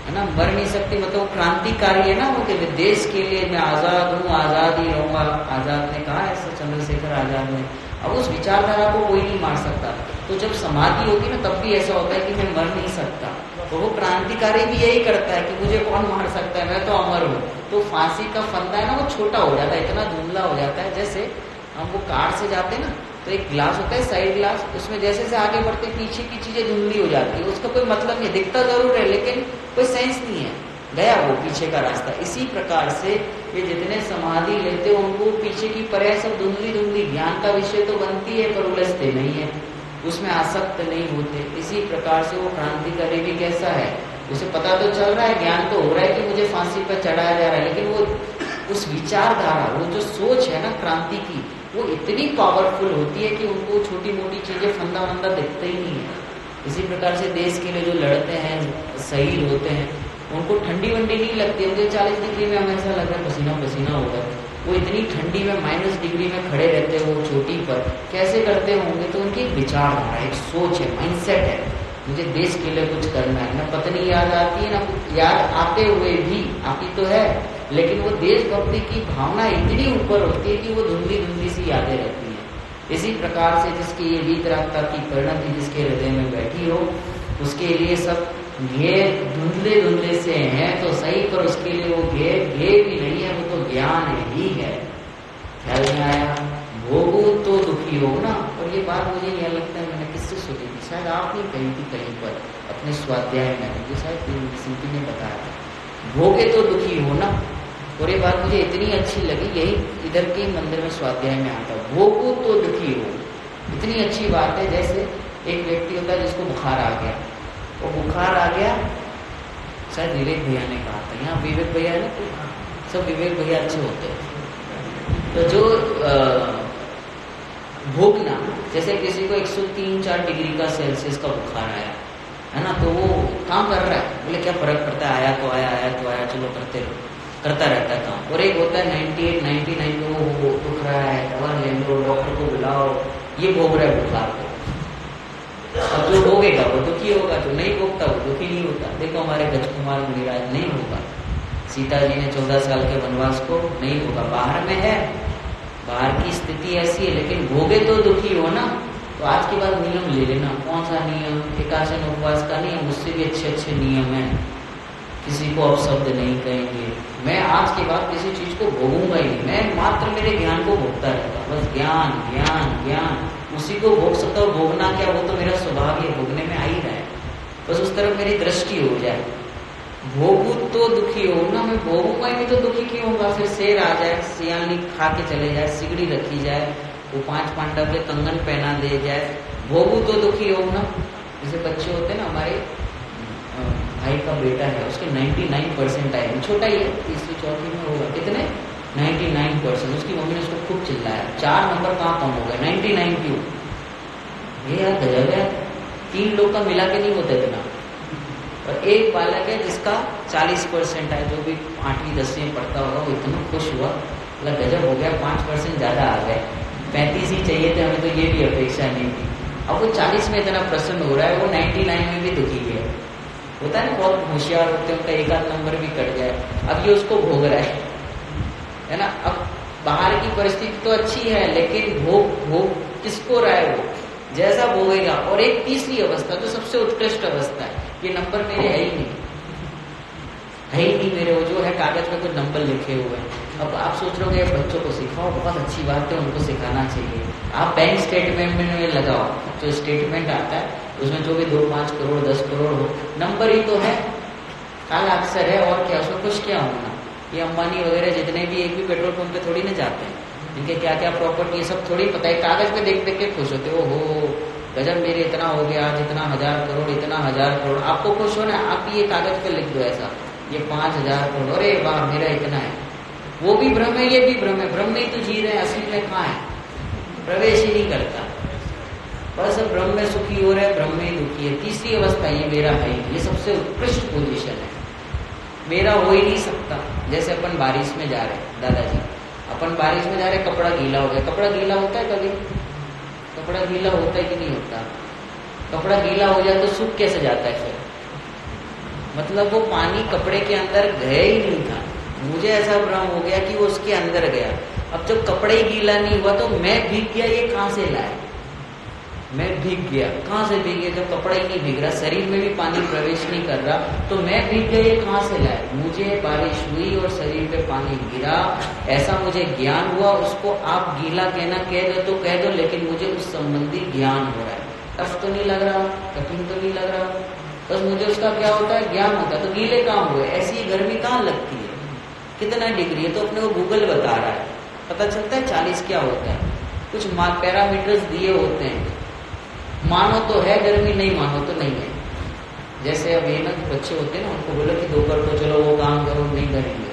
है ना, मर नहीं सकती। मतलब क्रांतिकारी है ना वो, कि देश के लिए मैं आजाद हूँ, आजाद ही रहूंगा। आजाद ने कहा ऐसा, चंद्रशेखर आजाद ने। अब उस विचारधारा को कोई नहीं मार सकता। तो जब समाधि होगी ना, तब भी ऐसा होता है कि मैं मर नहीं सकता। तो वो क्रांतिकारी भी यही करता है कि मुझे कौन मार सकता है, मैं तो अमर हूँ। तो फांसी का फंदा है ना, वो छोटा हो जाता है, इतना धुंधला हो जाता है। जैसे हम वो कार से जाते हैं ना, तो एक ग्लास होता है साइड ग्लास, उसमें जैसे जैसे आगे बढ़ते पीछे की चीजें धुंधली हो जाती है, उसका कोई मतलब नहीं, दिखता जरूर है लेकिन कोई सेंस नहीं है, गया वो पीछे का रास्ता। इसी प्रकार से ये जितने समाधि लेते हैं उनको पीछे की पर्याय सब धुंधली धुंधली, ज्ञान का विषय तो बनती है पर उलझते नहीं है, उसमें आसक्त नहीं होते। इसी प्रकार से वो क्रांतिकारी भी कैसा है, उसे पता तो चल रहा है, ज्ञान तो हो रहा है कि मुझे फांसी पर चढ़ाया जा रहा है, लेकिन वो उस विचारधारा, वो जो सोच है ना क्रांति की, वो इतनी पावरफुल होती है कि उनको छोटी मोटी चीजें फंदा वंदा दिखता ही नहीं है। इसी प्रकार से देश के लिए जो लड़ते हैं, शहीद होते हैं, उनको ठंडी वंडी नहीं लगती। मुझे 40 डिग्री में हमें ऐसा लग रहा है पसीना पसीना हो रहा है, वो इतनी ठंडी में -, डिग्री में खड़े रहते हैं वो चोटी पर, कैसे करते होंगे? तो उनकी विचारधारा, एक सोच है, माइंडसेट है, मुझे देश के लिए कुछ करना है। ना पत्नी याद आती है, ना याद आते हुए भी आती तो है, लेकिन वो देशभक्ति की भावना इतनी ऊपर होती है कि वो धुंधली धुंधली सी यादें रहती हैं। इसी प्रकार से जिसकी ये वीतरागता की परिणति जिसके हृदय में बैठी हो, उसके लिए सब घे धुंधले धुंधले से हैं तो सही, पर उसके लिए वो घे भी नहीं है, वो तो ज्ञान है ही है। ख्याल नहीं आया? भोगू तो दुखी हो ना। और ये बात मुझे यह लगता है मैंने किससे सुनी थी, शायद आपने कही थी कहीं पर अपने स्वाध्याय में, मुझे शायद किसी ने बताया था, भोगे तो दुखी हो ना। और ये बात मुझे इतनी अच्छी लगी, यही इधर के मंदिर में स्वाध्याय में आता, भोगू तो दुखी हो। इतनी अच्छी बात है। जैसे एक व्यक्ति होता है जिसको बुखार आ गया, और बुखार आ गया, शायद विवेक भैया ने कहा था, यहाँ विवेक भैया है ना, सब विवेक भैया अच्छे होते हैं। तो जो भोगना, जैसे किसी को 103-4 डिग्री का सेल्सियस का बुखार आया है ना, तो वो काम कर रहा है, बोले क्या फर्क पड़ता है, आया तो आया, आया तो आया, चलो करते रहो, करता रहता है काम। और एक होता है 98-99 को वो दुख रहा है, दवा ले लो, डॉक्टर को बुलाओ, ये भोग रहा है बुखार को। अब जो भोगेगा वो दुखी होगा, जो नहीं भोगता वो दुखी नहीं होता। देखो हमारे गजकुमार मुनिराज नहीं होगा, सीता जी ने 14 साल के वनवास को नहीं होगा, बाहर में है, बाहर की स्थिति ऐसी है, लेकिन भोगे तो दुखी हो ना। तो आज के बाद नियम ले लेना, कौन सा नियम? एकादशी उपवास का नियम, उससे भी अच्छे अच्छे नियम हैं। किसी को आप शब्द नहीं कहेंगे। मैं आज के बाद किसी चीज को भोगूंगा ही नहीं, मैं मात्र मेरे ज्ञान को भोगता रहता, बस ज्ञान ज्ञान ज्ञान, उसी को भोग सकता हूँ। भोगना क्या, वो तो मेरा स्वभाव ही है, भोगने में आ ही रहा है, बस उस तरफ मेरी दृष्टि हो जाए। भोगू तो दुखी हो ना, मैं भोगूंगा ही नहीं तो दुखी क्यों होगा। फिर शेर आ जाए, सियानी खा के चले जाए, सिगड़ी रखी जाए, वो 5 पांडव के कंगन पहना दे जाए, भोगू तो दुखी हो ना। जैसे बच्चे होते हैं ना, हमारे भाई का बेटा है, उसके 99% आए, छोटा ही है, तीसरी चौथी में होगा, कितने 99%। उसकी मम्मी ने उसको खूब चिल्लाया, 4 नंबर कहाँ कम हो गए, 99 क्यों। ये यार गजब है, 3 लोग का मिला के नहीं होता इतना। और एक बालक है जिसका 40% है, जो भी 8वीं 10वीं में पढ़ता होगा, वो इतना खुश हुआ, मतलब गजब हो गया, 5% ज्यादा आ गए, 35 ही चाहिए थे हमें, तो ये भी अपेक्षा नहीं थी। अब वो 40 में इतना प्रसन्न हो रहा है, वो 99 में भी दुखी है। होता है ना, बहुत होशियार होते हैं, उनका 1 आध नंबर भी कट जाए, अब ये उसको भोग रहा है ना। अब बाहर की परिस्थिति तो अच्छी है, लेकिन भोग किसको रहा है, वो जैसा भोगेगा। और एक तीसरी अवस्था जो सबसे उत्कृष्ट अवस्था है, ये नंबर मेरे है ही नहीं, है ही नहीं मेरे, वो जो है कागज में कुछ नंबर लिखे हुए हैं। अब आप सोच रहे हो बच्चों को सिखाओ, बहुत अच्छी बात है, उनको सिखाना चाहिए। आप बैंक स्टेटमेंट में लगाओ, जो स्टेटमेंट आता है उसमें जो भी 2-5 करोड़ 10 करोड़ हो, नंबर ही तो है, काला अक्षर है, और क्या, उसमें कुछ क्या होना। ये अंबानी वगैरह जितने भी एक भी पेट्रोल पंप पे थोड़ी ना जाते हैं, इनके क्या क्या प्रॉपर्टी है सब थोड़ी पता है, कागज पे देख देख के खुश होते हो गजब मेरे इतना हो गया, आज इतना 1000 करोड़, इतना 1000 करोड़। आपको खुश होना है, आप ये कागज पे लिख दो ऐसा, ये 5000 करोड़, अरे वाह मेरा इतना है। वो भी भ्रम है, ये भी भ्रम है, भ्रम में ही तो जी रहे हैं, असली में कहाँ है, प्रवेश ही नहीं करता, बस ब्रह्म में सुखी हो रहा है, ब्रह्म में ही दुखी है। तीसरी अवस्था ये मेरा है, ये सबसे उत्कृष्ट पोजीशन है, मेरा हो ही नहीं सकता। जैसे अपन बारिश में जा रहे हैं, दादाजी अपन बारिश में जा रहे हैं, कपड़ा गीला हो गया, कपड़ा गीला होता है कभी, कपड़ा गीला होता है कि नहीं होता। कपड़ा गीला हो जाए तो सूख कैसे जाता है फिर, मतलब वो पानी कपड़े के अंदर गया ही नहीं था, मुझे ऐसा भ्रम हो गया कि वो उसके अंदर गया। अब जब कपड़ा ही गीला नहीं हुआ तो मैं भीग गया, ये कहाँ से लाए, मैं भीग गया, कहाँ से भीग गया, जब कपड़ा ही नहीं भीग रहा, शरीर में भी पानी प्रवेश नहीं कर रहा, तो मैं भीग गया, ये कहाँ से लाए। मुझे बारिश हुई और शरीर पे पानी गिरा, ऐसा मुझे ज्ञान हुआ। उसको आप गीला कहना कह दो तो कह दो, लेकिन मुझे उस संबंधी ज्ञान हो रहा है, कष्ट तो नहीं लग रहा, कठिन तो नहीं लग रहा, बस मुझे उसका क्या होता है, ज्ञान होता है। तो गीले कहाँ हुए, ऐसी गर्मी कहाँ लगती है, कितना डिग्री है, तो अपने को गूगल बता रहा है, पता चलता है 40 क्या होता है, कुछ पैरामीटर्स दिए होते हैं, मानो तो है गर्मी, नहीं मानो तो नहीं है। जैसे अब ये ना बच्चे होते हैं ना, उनको बोला कि 2 कर तो चलो वो काम करो, नहीं करेंगे,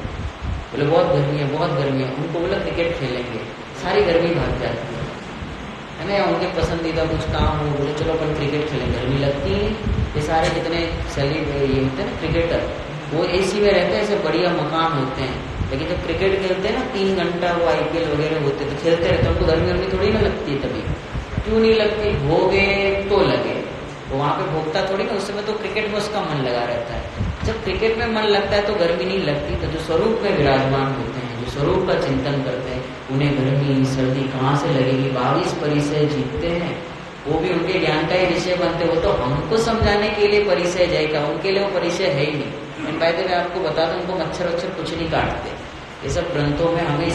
बोले बहुत गर्मी है, बहुत गर्मी है, उनको बोला क्रिकेट खेलेंगे, सारी गर्मी भाग जाती है ना। उनके पसंदीदा कुछ काम हो, बोले चलो अपन क्रिकेट खेलेंगे, गर्मी लगती है। ये सारे जितने ये होते हैं ना क्रिकेटर, वो एसी में रहते हैं, ऐसे बढ़िया मकान होते हैं, लेकिन जब क्रिकेट खेलते हैं ना 3 घंटा वो IPL वगैरह होते हैं तो खेलते रहते हैं, उनको गर्मी थोड़ी ना लगती है। तभी क्यों नहीं लगती, भोगे तो लगे, तो वहां पे भोगता थोड़ी ना, उस समय तो क्रिकेट में उसका मन लगा रहता है। जब क्रिकेट में मन लगता है तो गर्मी नहीं लगती। तो जो स्वरूप में विराजमान होते हैं, जो स्वरूप का चिंतन करते हैं, उन्हें गर्मी सर्दी कहाँ से लगेगी। 22 परिचय जीतते हैं, वो भी उनके ज्ञान का ही विषय बनते हो, तो हमको समझाने के लिए परिचय जाएगा, उनके लिए वो परिचय है ही नहीं। इन बातें मैं आपको बता दूं, उनको मच्छर वच्छर कुछ नहीं काटते, ये सब ग्रंथों में हमें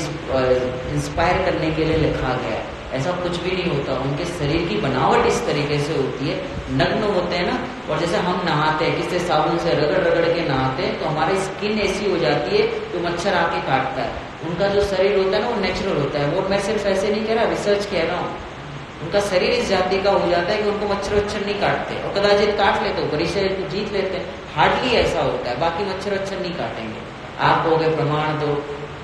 इंस्पायर करने के लिए लिखा गया है, ऐसा कुछ भी नहीं होता। उनके शरीर की बनावट इस तरीके से होती है, नग्न होते हैं ना, और जैसे हम नहाते हैं, किसी साबुन से रगड़ रगड़ के नहाते हैं, तो हमारी स्किन ऐसी हो जाती है तो मच्छर आके काटता है। उनका जो शरीर होता है ना वो नेचुरल होता है, वो मैं सिर्फ ऐसे नहीं कह रहा, रिसर्च कह रहा हूँ। उनका शरीर इस जाति का हो जाता है कि उनको मच्छर वच्छर नहीं काटते, और कदाचित काट लेते हो परिचय जीत लेते हैं, हार्डली ऐसा होता है, बाकी मच्छर वच्छर नहीं काटेंगे। आप हो गए प्रमाण दो,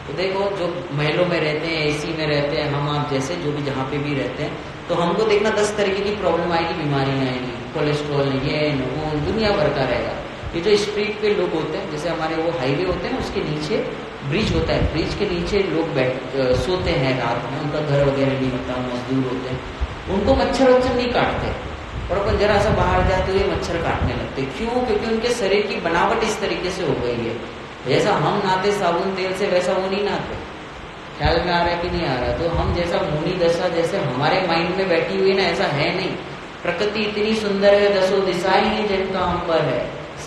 तो देखो जो महलों में रहते हैं, एसी में रहते हैं, हम आप जैसे जो भी जहाँ पे भी रहते हैं, तो हमको देखना 10 तरीके की प्रॉब्लम आएगी, बीमारियां आएंगी, कोलेस्ट्रॉल, ये वो दुनिया भर का रहेगा। ये जो स्ट्रीट पे लोग होते हैं, जैसे हमारे वो हाईवे होते हैं ना, उसके नीचे ब्रिज होता है, ब्रिज के नीचे लोग सोते हैं रात में, उनका घर वगैरह नहीं होता, मजदूर होते हैं, उनको मच्छर वच्छर नहीं काटते, और अपन जरा सा बाहर जाए तो ये मच्छर काटने लगते। क्यों? क्योंकि उनके शरीर की बनावट इस तरीके से हो गई है। जैसा हम नहाते साबुन तेल से, वैसा वो नहीं नहाते। ख्याल में आ रहा है कि नहीं आ रहा? तो हम जैसा मुनि दशा जैसे हमारे माइंड में बैठी हुई ना, ऐसा है नहीं। प्रकृति इतनी सुंदर है, 10 दिशाएं हैं जिनका अंबर है,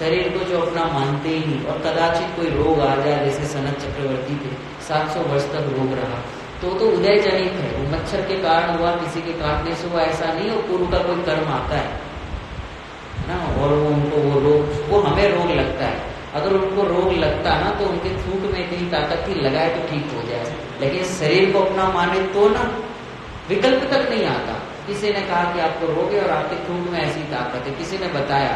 शरीर को जो अपना मानते ही नहीं, और कदाचित कोई रोग आ जाए, जैसे सनत चक्रवर्ती थे, 700 वर्ष तक रोग रहा, तो उदय जनित है, वो मच्छर के कारण हुआ, किसी के काटने से हुआ, ऐसा नहीं। वो पूर्व का कोई कर्म आता है ना, और वो उनको वो रोग, वो हमें रोग लगता है। अगर उनको रोग लगता ना तो उनके थूक में इतनी ताकत थी, लगाए तो ठीक हो जाए, लेकिन शरीर को अपना माने तो ना विकल्प तक नहीं आता। किसी ने कहा कि आपको रोग है और आपके थूक में ऐसी ताकत है, किसी ने बताया,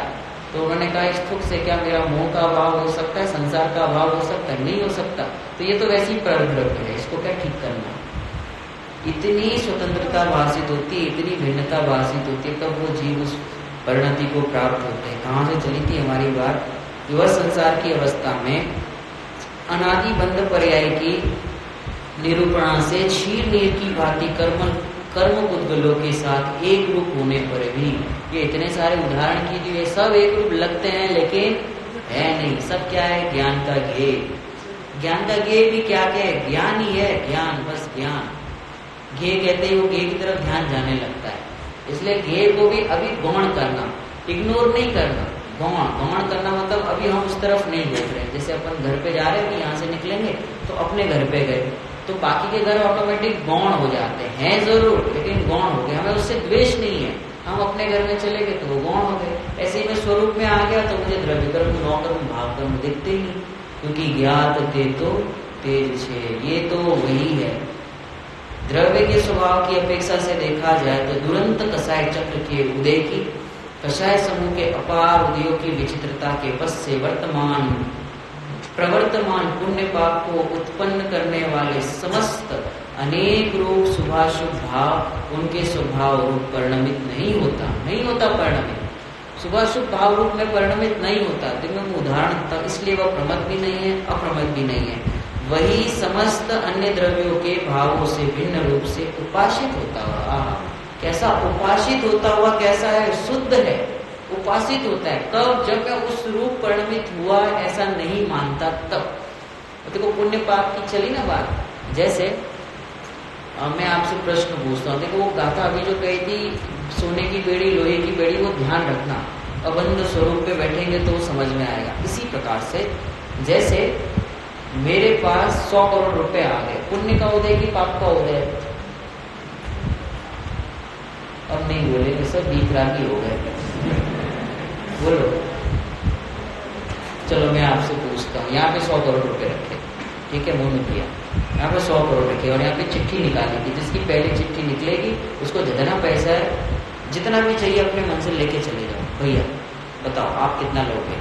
तो उन्होंने कहा इस थूक से क्या मेरा मोह का अभाव हो सकता है, संसार का अभाव हो सकता है? नहीं हो सकता। तो ये तो वैसी परद्रव्य है, इसको क्या ठीक करना। इतनी स्वतंत्रता भाषित होती है, इतनी भिन्नता भाषित होती है, तब वो जीव उस परिणति को प्राप्त होते हैं। कहाँ से चली थी हमारी बात? युवा संसार की अवस्था में अनादि बंध पर्याय की निरूपणा से क्षीर नीर की भांति कर्म उद्गलों के साथ एक रूप होने पर भी, ये इतने सारे उदाहरण कीजिए, सब एक रूप लगते हैं लेकिन है नहीं। सब क्या है? ज्ञान का ज्ञेय। ज्ञान का ज्ञेय भी क्या है? ज्ञान ही है, ज्ञान, बस ज्ञान। ज्ञेय कहते ही वो ज्ञेय की तरफ ध्यान जाने लगता है। इसलिए ज्ञेय को भी अभी गौण करना, इग्नोर नहीं करना। गौण करना मतलब अभी हम उस तरफ नहीं देख रहे। जैसे अपन घर पे जा रहे हैं, यहाँ से निकलेंगे तो अपने घर पे गए, तो बाकी के घर ऑटोमेटिक गौण हो जाते हैं जरूर, लेकिन गौण हो गए, हमें उससे द्वेष नहीं है। हम अपने घर में चले गए तो वो गौण हो गए। ऐसे ही मैं स्वरूप में आ गया तो मुझे द्रव्य कर्म, नौ कर्म, भाव कर्म दिखते ही नहीं, क्योंकि ज्ञात ते तो तेज छे, ये तो वही है। द्रव्य के स्वभाव की अपेक्षा से देखा जाए तो दुरंत कसाय चक्र के उदय की, कषाय समूह के अपार उदयों की विचित्रता के बस से प्रवर्तमान पुण्य पाप को उत्पन्न करने वाले समस्त अनेक रूप शुभाशुभ भाव उनके स्वभाव रूप परिणमित नहीं होता परिणमित। शुभाशुभ भाव रूप में परिणमित नहीं होता। दिन उदाहरण था, इसलिए वह प्रमद भी नहीं है, अप्रमद भी नहीं है। वही समस्त अन्य द्रव्यों के भावों से भिन्न रूप से उपासित होता हुआ, कैसा उपासित होता हुआ, कैसा है? शुद्ध है, उपासित होता है। कब? जब मैं उस रूप परिणमित हुआ ऐसा नहीं मानता तब। देखो पुण्य पाप की चली ना बात। जैसे मैं आपसे प्रश्न पूछता हूँ, देखो वो गाथा अभी जो कही थी, सोने की बेड़ी, लोहे की बेड़ी, वो ध्यान रखना, अबंध स्वरूप पे बैठेंगे तो समझ में आएगा। इसी प्रकार से जैसे मेरे पास 100 करोड़ रुपए आ गए, पुण्य का उदय की पाप का उदय? अब नहीं बोलेंगे, सब बीतरागी हो गए। बोलो, चलो मैं आपसे पूछता हूँ, यहाँ पे 100 करोड़ रुपए रखे, ठीक है, मुंह किया, यहाँ पे 100 करोड़ रखे और यहाँ पे चिट्ठी निकाली थी, जिसकी पहली चिट्ठी निकलेगी उसको जितना पैसा है, जितना भी चाहिए अपने मन से लेके चले जाओ। भैया बताओ आप कितना लोगे?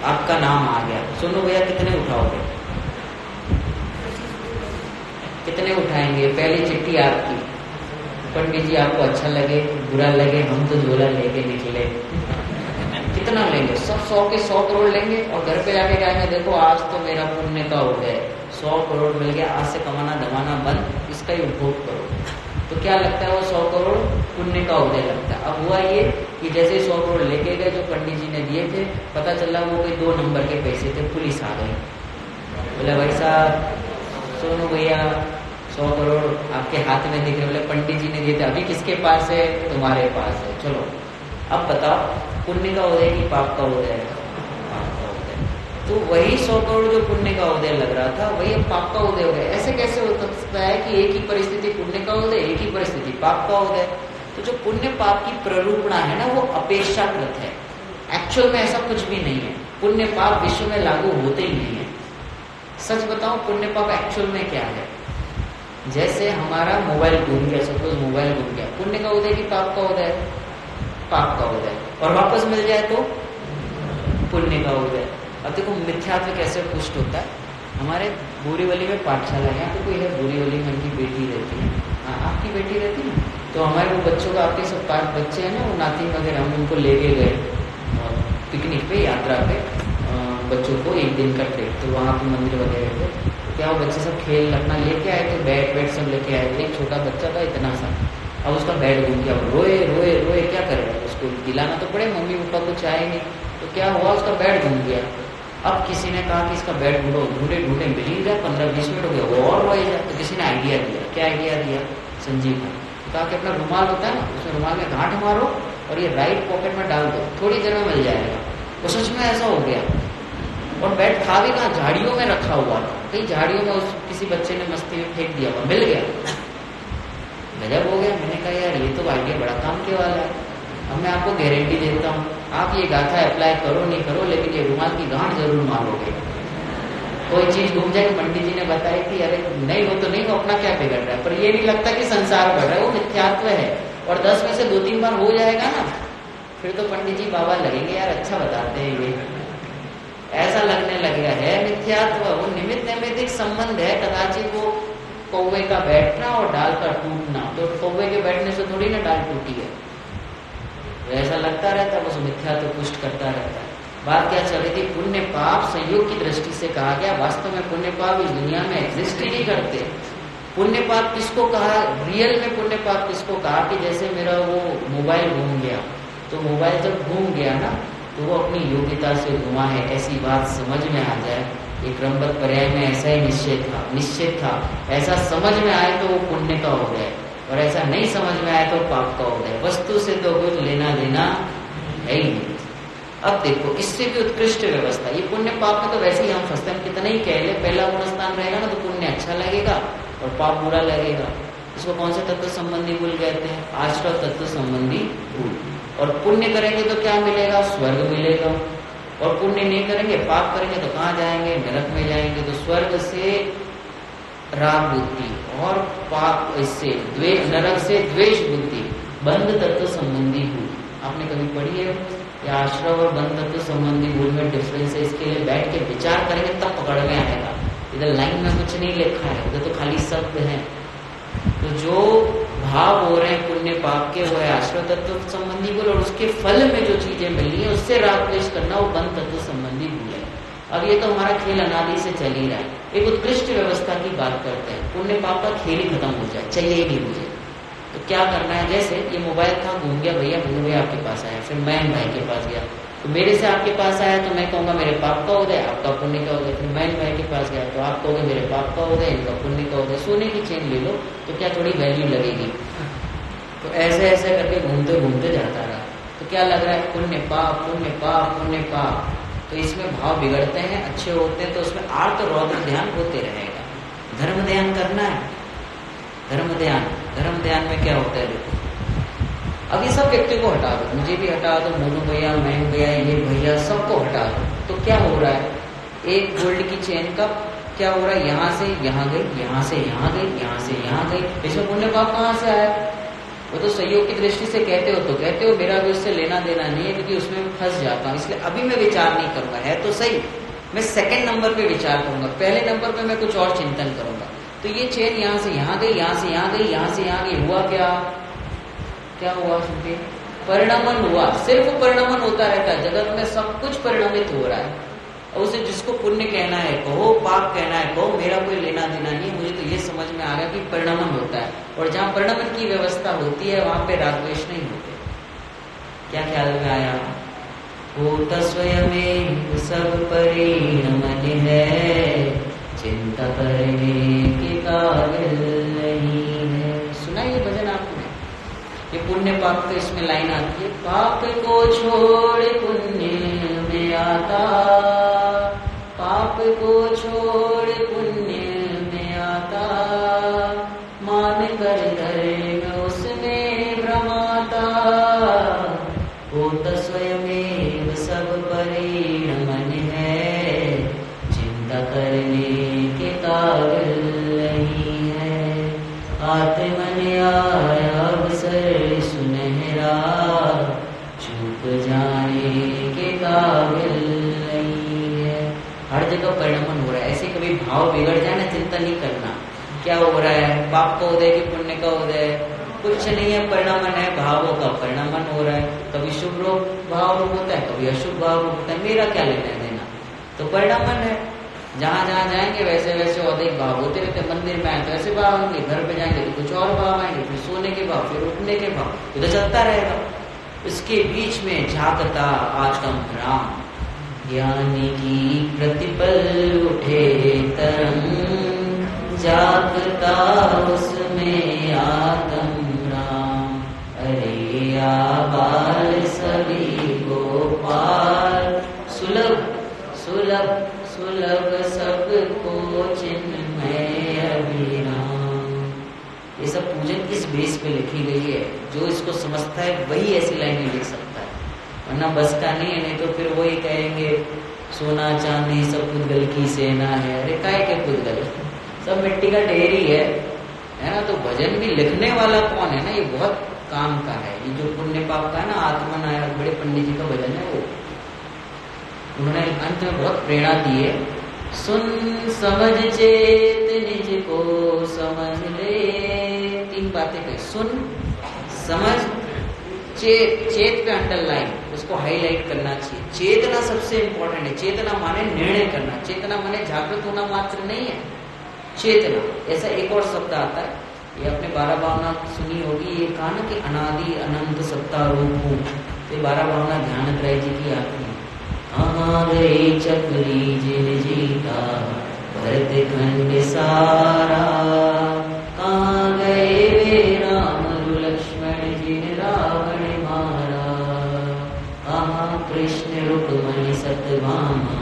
आपका नाम आ गया, सुनो भैया कितने उठाओगे? कितने उठाएंगे? पहली चिट्ठी आपकी, पंडित जी आपको अच्छा लगे बुरा लगे, हम तो झोला लेके निकले, कितना लेंगे? सब 100 के 100 करोड़ लेंगे और घर पे जाके कहेंगे देखो आज तो मेरा पुण्य का हो गया, 100 करोड़ मिल गया, आज से कमाना धमाना बंद, इसका ही उपभोग करो। तो क्या लगता है? वो 100 करोड़ पुण्य का उदय लगता है। अब हुआ ये कि जैसे 100 करोड़ लेके गए जो पंडित जी ने दिए थे, पता चला वो कोई 2 नंबर के पैसे थे, पुलिस आ गई, बोले भाई साहब सोनू भैया 100 करोड़ आपके हाथ में दिख रहे, बोले पंडित जी ने दिए थे, अभी किसके पास है? तुम्हारे पास है, चलो अब बताओ पुण्य का उदय की पाप का उदय है? पाप का उदय। तो वही 100 करोड़ जो पुण्य का उदय लग रहा था वही अब पाप का उदय हो गया। ऐसे कैसे हो सकता है कि एक ही परिस्थिति पुण्य का उदय, एक ही परिस्थिति पाप का उदय? तो जो पुण्य पाप की प्ररूपणा है ना, वो अपेक्षाकृत है, एक्चुअल में ऐसा कुछ भी नहीं है। पुण्य पाप विश्व में लागू होते ही नहीं है। सच बताओ पुण्य पाप एक्चुअल में क्या है? जैसे हमारा मोबाइल गुम गया, सपोज मोबाइल गुम गया, पुण्य का उदय की पाप का उदय? पाप का उदय। और वापस मिल जाए तो पुण्य का उदय। अब देखो मिथ्यात्व कैसे पुष्ट होता है। हमारे बोरीवली में पाठशाला है, यहाँ पे कोई है बोरीवली में, उनकी बेटी रहती है, हाँ आपकी बेटी रहती है, तो हमारे वो बच्चों का, आपके सब 5 बच्चे हैं ना, वो नाती वगैरह, हम उनको लेके गए पिकनिक पे, यात्रा पे, बच्चों को 1 दिन का ट्रिप, तो वहाँ पे मंदिर वगैरह थे, क्या वो बच्चे सब खेल अपना लेके आए थे, बैट सब लेके आए थे। एक छोटा बच्चा था इतना सा, अब उसका बैट गुम गया, रोए रोए रोए, क्या करेगा, उसको दिलाना तो पड़े, मम्मी पापा कुछ आए नहीं, तो क्या हुआ, उसका बैट गुम गया। अब किसी ने कहा कि इसका बैट ढूंढो, ढूंढे ढूंढे मिल ही जाए, 15-20 मिनट हो गया, वो और रोए जाए। तो किसी ने आइडिया दिया, क्या आइडिया दिया? संजीव ने कहा कि अपना रुमाल होता है ना, उसमें रुमाल में गांठ मारो और ये राइट पॉकेट में डाल दो, थोड़ी देर में मिल जाएगा। वो सच में ऐसा हो गया। और बेड था भी कहाँ, झाड़ियों में रखा हुआ था, कई झाड़ियों में उस किसी बच्चे ने मस्ती में फेंक दिया हुआ, मिल गया। गजब हो गया। मैंने कहा यार ये तो आइडिया बड़ा काम के वाला है। अब मैं आपको गारंटी देता हूँ, आप ये गाथा अप्लाई करो नहीं करो, लेकिन ये रुमाल की गांठ जरूर मारोगे। कोई चीज घूम जाएगी। पंडित जी ने बताया कि अरे नहीं वो तो नहीं, वो अपना क्या बिगड़ रहा है, पर ये नहीं लगता कि संसार बढ़ रहा है, वो मिथ्यात्व है। और 10 में से 2-3 बार हो जाएगा ना, फिर तो पंडित जी बाबा लगेंगे, यार अच्छा बताते हैं ये, ऐसा लगने लगेगा। है मिथ्यात्व, वो निमित्त नैमित्तिक संबंध है। कदाचित वो कौवे का बैठना और डाल का टूटना, तो कौवे के बैठने से थोड़ी ना डाल टूटी है, तो ऐसा लगता रहता है, बस मिथ्यात्व पुष्ट करता रहता है। बात क्या चल रही थी, पुण्य पाप संयोग की दृष्टि से कहा गया। वास्तव में पुण्य पाप इस दुनिया में एग्जिस्ट ही नहीं करते। पुण्य पाप किसको कहा, रियल में पुण्य पाप किसको कहा कि जैसे मेरा वो मोबाइल घूम गया, तो मोबाइल जब घूम गया ना, तो वो अपनी योग्यता से घुमा है, ऐसी बात समझ में आ जाए। एक क्रमबद्ध पर्याय में ऐसा ही निश्चित था। ऐसा समझ में आए तो वो पुण्य का हो गया, और ऐसा नहीं समझ में आए तो पाप का हो गया। वस्तु से तो कुछ लेना देना है ही नहीं। अब देखो, इससे भी उत्कृष्ट व्यवस्था, ये पुण्य पाप में तो वैसे ही हम फंसते हैं, कितना ही कह ले, पहला गुण स्थान रहेगा ना तो पुण्य अच्छा लगेगा और पाप बुरा लगेगा। इसको कौन से तत्व संबंधी भूल कहते हैं, आश्रव तत्व संबंधी भूल। और पुण्य करेंगे तो क्या मिलेगा, स्वर्ग मिलेगा। और पुण्य नहीं करेंगे, पाप करेंगे तो कहाँ जाएंगे, नरक में जाएंगे। तो स्वर्ग से राग बुद्धि और पाप इससे नरक से द्वेष बुद्धि, बंध तत्व संबंधी भूल। आपने कभी पढ़ी है या आश्रव और बंध तत्व संबंधी भूल में डिफरेंस है? इसके लिए बैठ के विचार करेंगे तब पकड़ में आएगा। इधर लाइन में कुछ नहीं लिखा है, उधर तो खाली शब्द है। तो जो भाव हो रहे हैं पुण्य पाप के, वो है आश्रव तत्व संबंधी भूल, और उसके फल में जो चीजें मिली है उससे राग द्वेष करना, वो बंध तत्व संबंधी भूल है। अब ये तो हमारा खेल अनादि से चल ही रहा है। एक उत्कृष्ट व्यवस्था की बात करते हैं, पुण्य पाप का खेल ही खत्म हो जाए, चाहिए ही नहीं मुझे, तो क्या करना है। जैसे ये मोबाइल था, घूम गया, भैया भैया आपके पास आया, फिर मैं भाई के पास गया, तो मेरे से आपके पास आया तो मैं कहूँगा मेरे पाप का उदय, आपका पुण्य का उदय। फिर मैं भाई के पास गया तो आप कहोगे मेरे पाप का उदय, इनका पुण्य का उदय। सोने की चेन ले लो तो क्या थोड़ी वैल्यू लगेगी। तो ऐसे ऐसे करके घूमते घूमते जाता रहा। तो क्या लग रहा है, पुण्य पाप पुण्य पाप पुण्य पाप। तो इसमें भाव बिगड़ते हैं, अच्छे होते हैं, तो उसमें आर्त रौद्र ध्यान होते रहेगा। धर्म ध्यान करना है, धर्म ध्यान में क्या होता है देखो। अब ये सब व्यक्ति को हटा दो, मुझे भी हटा दो, मोनू भैया, मैं भैया, ये भैया, सबको हटा दो, तो क्या हो रहा है, एक गोल्ड की चेन का क्या हो रहा है, यहाँ से यहाँ गई, यहाँ से यहाँ गई, यहाँ से यहाँ गई, इसमें पुण्य पाप कहाँ से आया। वो तो सहयोग की दृष्टि से कहते हो तो कहते हो, मेरा भी उससे लेना देना नहीं है, क्योंकि उसमें फंस जाता हूँ, इसलिए अभी मैं विचार नहीं करूंगा। है तो सही, मैं सेकंड नंबर पे विचार करूंगा, पहले नंबर पे मैं कुछ और चिंतन करूंगा। तो ये चेन यहाँ से यहाँ गई, यहाँ से यहाँ गई, यहाँ से यहाँ गई, हुआ क्या, क्या हुआ सुनते, परिणमन हुआ। सिर्फ परिणमन होता रहता है जगत में, सब कुछ परिणमित हो रहा है। और उसे जिसको पुण्य कहना है कहो, पाप कहना है कहो, मेरा कोई लेना देना नहीं। मुझे तो ये समझ में आ गया कि परिणमन होता है, और जहाँ परिणमन की व्यवस्था होती है वहां पे राग द्वेष नहीं होते। क्या ख्याल में आया, होता स्वयं सब परिणमन है, चिंता करने के काबिल नहीं है। सुना ये भजन आपने, ये पुण्य पाप तो इसमें लाइन आती है, पाप को छोड़ पुण्य में आता, पाप को छोड़ पुण्य में आता, मान कर धर्म उसमें भ्रमाता, होता स्वयं सब परिणमन है, चिंता करने के काबिल नहीं है। आत्मन आया अवसर सुनहरा, चूक जाने के काबिल नहीं है। हर जगह परिणमन हो रहा है, ऐसे कभी भाव बिगड़ जाए ना, चिंता नहीं करना क्या हो रहा है, पाप का उदय कि पुण्य का उदय, कुछ नहीं है, परिणमन है, भावों का परिणमन हो रहा है। कभी शुभ भाव रूप होता है, कभी अशुभ भाव रूप होता है, मेरा क्या लेना देना, तो परिणमन है। जहाँ जहाँ जाएंगे वैसे वैसे अधिक भाव होते रहते। मंदिर में आए तो ऐसे भाव आएंगे, घर पे जाएंगे तो कुछ और भाव आएंगे, फिर सोने के भाव, फिर उठने के भाव, इधर चलता रहेगा। इसके बीच में झांकता आत्म राम, ज्ञानी की प्रतिपल उठे तरंग, जागता उसमें आत्म राम। अरे आबाल सभी गोपाल, सुलभ सुलभ सुलभ सबको चिन्मय अभिराम। ये सब पूजन किस बेस पे लिखी गई है? जो इसको समझता है वही ऐसी लाइनें लिख सकता है, वरना बस का नहीं है। नहीं तो फिर वही कहेंगे सोना चांदी सब पुद्गल की सेना है। अरे काय के पुद्गल, सब मिट्टी का ढेर ही है ना। तो भजन भी लिखने वाला कौन है ना, ये बहुत काम का है। ये जो पुण्य पाप का है ना, आत्मनायक बड़े पंडित जी का भजन है वो, उन्होंने अंत में बहुत प्रेरणा दी है। सुन समझ चेत निज को समझ ले, 3 बातें कही। सुन समझ चेत, चेत पे अंडरलाइन, उसको हाईलाइट करना चाहिए। चेतना सबसे इंपॉर्टेंट है। चेतना माने निर्णय करना, चेतना माने जागृत होना मात्र नहीं है, चेतना। ऐसा एक और शब्द आता है, ये अपने 12 भावना सुनी होगी। ये कहा ना कि अनादि अनंत सत्ता रूप हूँ। तो 12 भावना ध्यान राय जी की आती है। कहाँ गई चक्री जिन जीता भरत खंड सारा, कहाँ गए वे राम लक्ष्मण जिन रावण मारा, कहाँ कृष्ण रुक्मणी सत्यभामा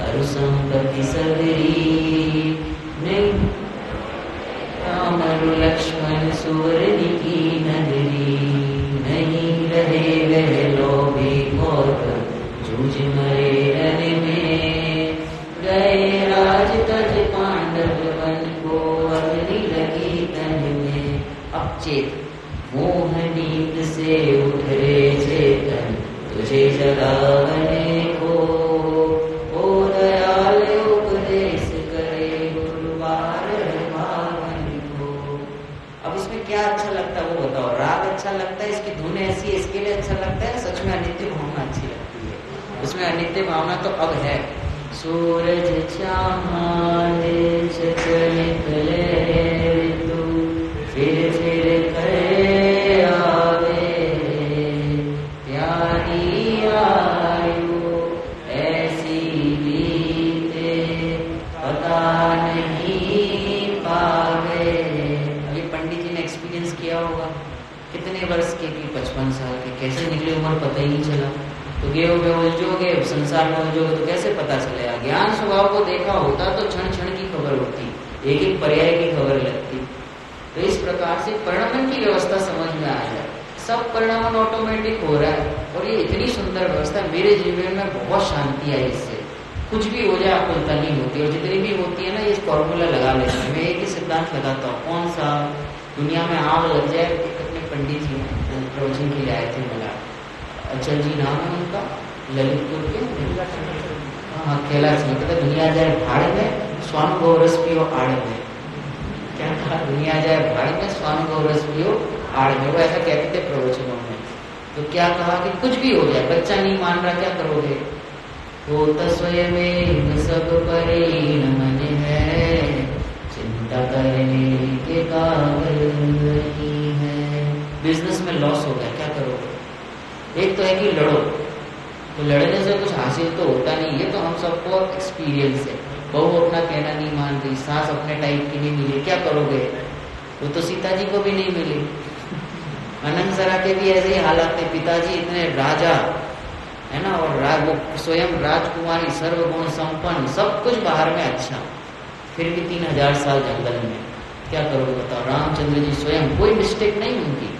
अरु संपत्ति सगरी, नहीं राम लक्ष्मण सुवर्ण की नगरी, नहीं रहे वह लोभी मोर जूझ मरे रण में, गए राज तज पांडव वन को अग्नि लगी तन में। अब चेत, मोह नींद से उठ रे चेतन, तुझे जगावने को, ओ दयाल उपदेश करे गुरुवार भावन को। अब इसमें क्या अच्छा लगता है वो बताओ। राग अच्छा लगता है, इसकी धुन ऐसी है इसके लिए अच्छा लगता है, सच में अनित्य भावना अच्छी लगती है। उसमें अनित्य भावना तो अब है। सूरज चांद निकले तू, फिर करे आवे, प्यारी आयु ऐसी बीते पता नहीं पावे। अभी पंडित जी ने एक्सपीरियंस किया होगा, कितने वर्ष के, 55 साल के, कैसे निकली उम्र पता ही नहीं चला। तो गेहोगे उलझोगे, संसार में उलझोगे तो कैसे पता चलेगा। ज्ञान स्वभाव को देखा होता तो क्षण क्षण की खबर होती, एक एक पर्याय की खबर लगती। तो इस प्रकार से परिणमन की व्यवस्था समझ में आ जाए। सब परिणमन ऑटोमेटिक हो रहा है और ये इतनी सुंदर व्यवस्था, मेरे जीवन में बहुत शांति आई इससे। कुछ भी हो जाए आकुलता नहीं होती, और जितनी भी होती है ना ये फॉर्मूला लगा लेते हैं। मैं एक ही सिद्धांत लगाता हूँ, कौन सा, दुनिया में आग लग जाए। अपने पंडित जी प्रवचन के लिए आए थे मिला, अचल जी नाम है उनका, ललितपुर के, हाँ कैलाश में। कहता दुनिया जाए भाड़ में, स्वान गौरस पियो आड़ में। क्या कहा? दुनिया जाए भाड़ में, स्वान गौरस पियो आड़ में। वो ऐसा कहते थे प्रवचनों में। तो क्या कहा कि कुछ भी हो जाए, बच्चा नहीं मान रहा, क्या करोगे? वो तो स्वयं सब परिणमन है, चिंता करने के काबिल नहीं है। बिजनेस में लॉस हो गया, क्या करोगे? एक तो है कि लड़ो, तो लड़ने से कुछ हासिल तो होता नहीं, ये तो हम सबको एक्सपीरियंस है। बहू अपना कहना नहीं मान रही, सास अपने टाइप की नहीं मिली, क्या करोगे? वो तो सीता जी को भी नहीं मिली। अनंत सरा के भी ऐसे ही हालात थे, पिताजी इतने राजा है ना, और वो स्वयं राजकुमारी, सर्वगुण संपन्न, सब कुछ बाहर में अच्छा, फिर भी 3000 साल जंगल में, क्या करोगे बताओ? रामचंद्र जी स्वयं, कोई मिस्टेक नहीं उनकी।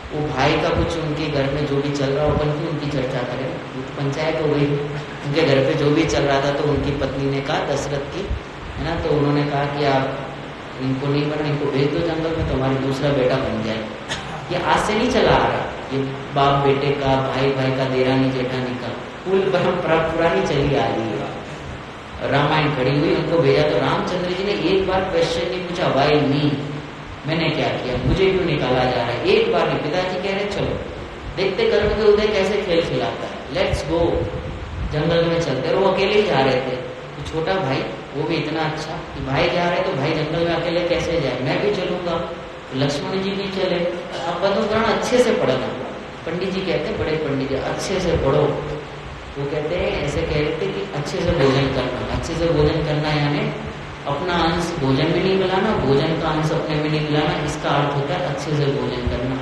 वो भाई का कुछ उनके घर में जो भी चल रहा हो, अपन क्यों उनकी चर्चा करें, पंचायत हो गई। उनके घर पे जो भी चल रहा था, तो उनकी पत्नी ने कहा, दशरथ की है ना, तो उन्होंने कहा कि आप इनको नहीं बना, इनको भेज दो जंगल में, तो हमारी दूसरा बेटा बन जाए। ये आज से नहीं चला आ रहा, ये बाप बेटे का, भाई भाई का, देरानी जेठानी का, कुल परंपरा पुरानी चली आ रही है। रामायण खड़ी हुई, उनको भेजा, तो रामचंद्र जी ने एक बार क्वेश्चन नहीं पूछा, वाई मी, मैंने क्या किया, मुझे क्यों निकाला जा रहा है, एक बार नहीं। पिताजी कह रहे चलो देखते कर्म के उदय कैसे खेल खिलाता है, लेट्स गो, जंगल में चलते। और वो अकेले ही जा रहे थे, तो छोटा भाई वो भी इतना अच्छा कि भाई जा रहे तो भाई जंगल में अकेले कैसे जाए, मैं भी चलूंगा। तो लक्ष्मण जी भी चले। अब पद्म पुराण अच्छे से पढ़ना, पंडित जी कहते हैं, बड़े पंडित जी, अच्छे से पढ़ो। वो कहते हैं, ऐसे कह रहे थे कि अच्छे से भोजन करना, अच्छे से भोजन करना यानी अपना अंश भोजन में नहीं मिलाना, भोजन का अंश अपने में नहीं मिलाना, इसका अर्थ होता है अच्छे से भोजन करना।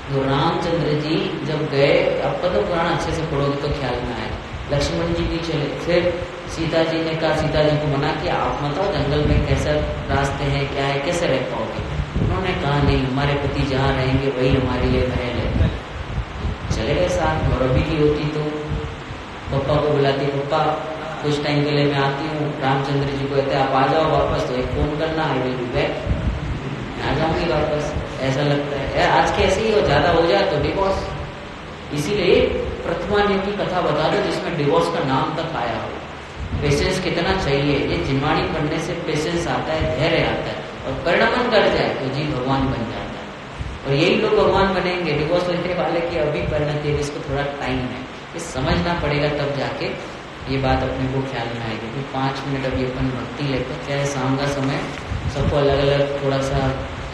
तो रामचंद्र जी जब गए, अब तो पुराण अच्छे से पढ़ोगे तो ख्याल में आए, लक्ष्मण जी भी चले। फिर सीता जी ने कहा, सीता जी को मना किया, आप बताओ जंगल में कैसे रास्ते हैं, क्या है, कैसे रह पाओगे। उन्होंने कहा नहीं, हमारे पति जहाँ रहेंगे वही हमारे लिए महल है। चले गए साथ। और अभी की होती तो पप्पा को बुलाती, पप्पा कुछ टाइम के लिए मैं आती हूँ। रामचंद्र जी को कहते आप आ जाओ वापस, तो एक फोन करना, आई विल बी बैक, आ जाऊंगी वापस। ऐसा लगता है आज के ऐसे ही हो, ज्यादा हो जाए तो डिवोर्स। इसीलिए प्रथमा की कथा बता दो जिसमें डिवोर्स का नाम तक आया हो। पेशेंस कितना चाहिए, ये जिनवाणी पढ़ने से पेशेंस आता है, धैर्य आता है, और परिणाम कर जाए तो जी भगवान बन जाता है। और यही लोग भगवान बनेंगे, डिवोर्स लेने वाले की अभी परिणति है, इसको थोड़ा टाइम है, ये समझना पड़ेगा, तब जाके ये बात अपने को ख्याल में आएगी। कि 5 मिनट अभी अपन भक्ति लेकर, क्या है शाम का समय, सबको अलग अलग थोड़ा सा,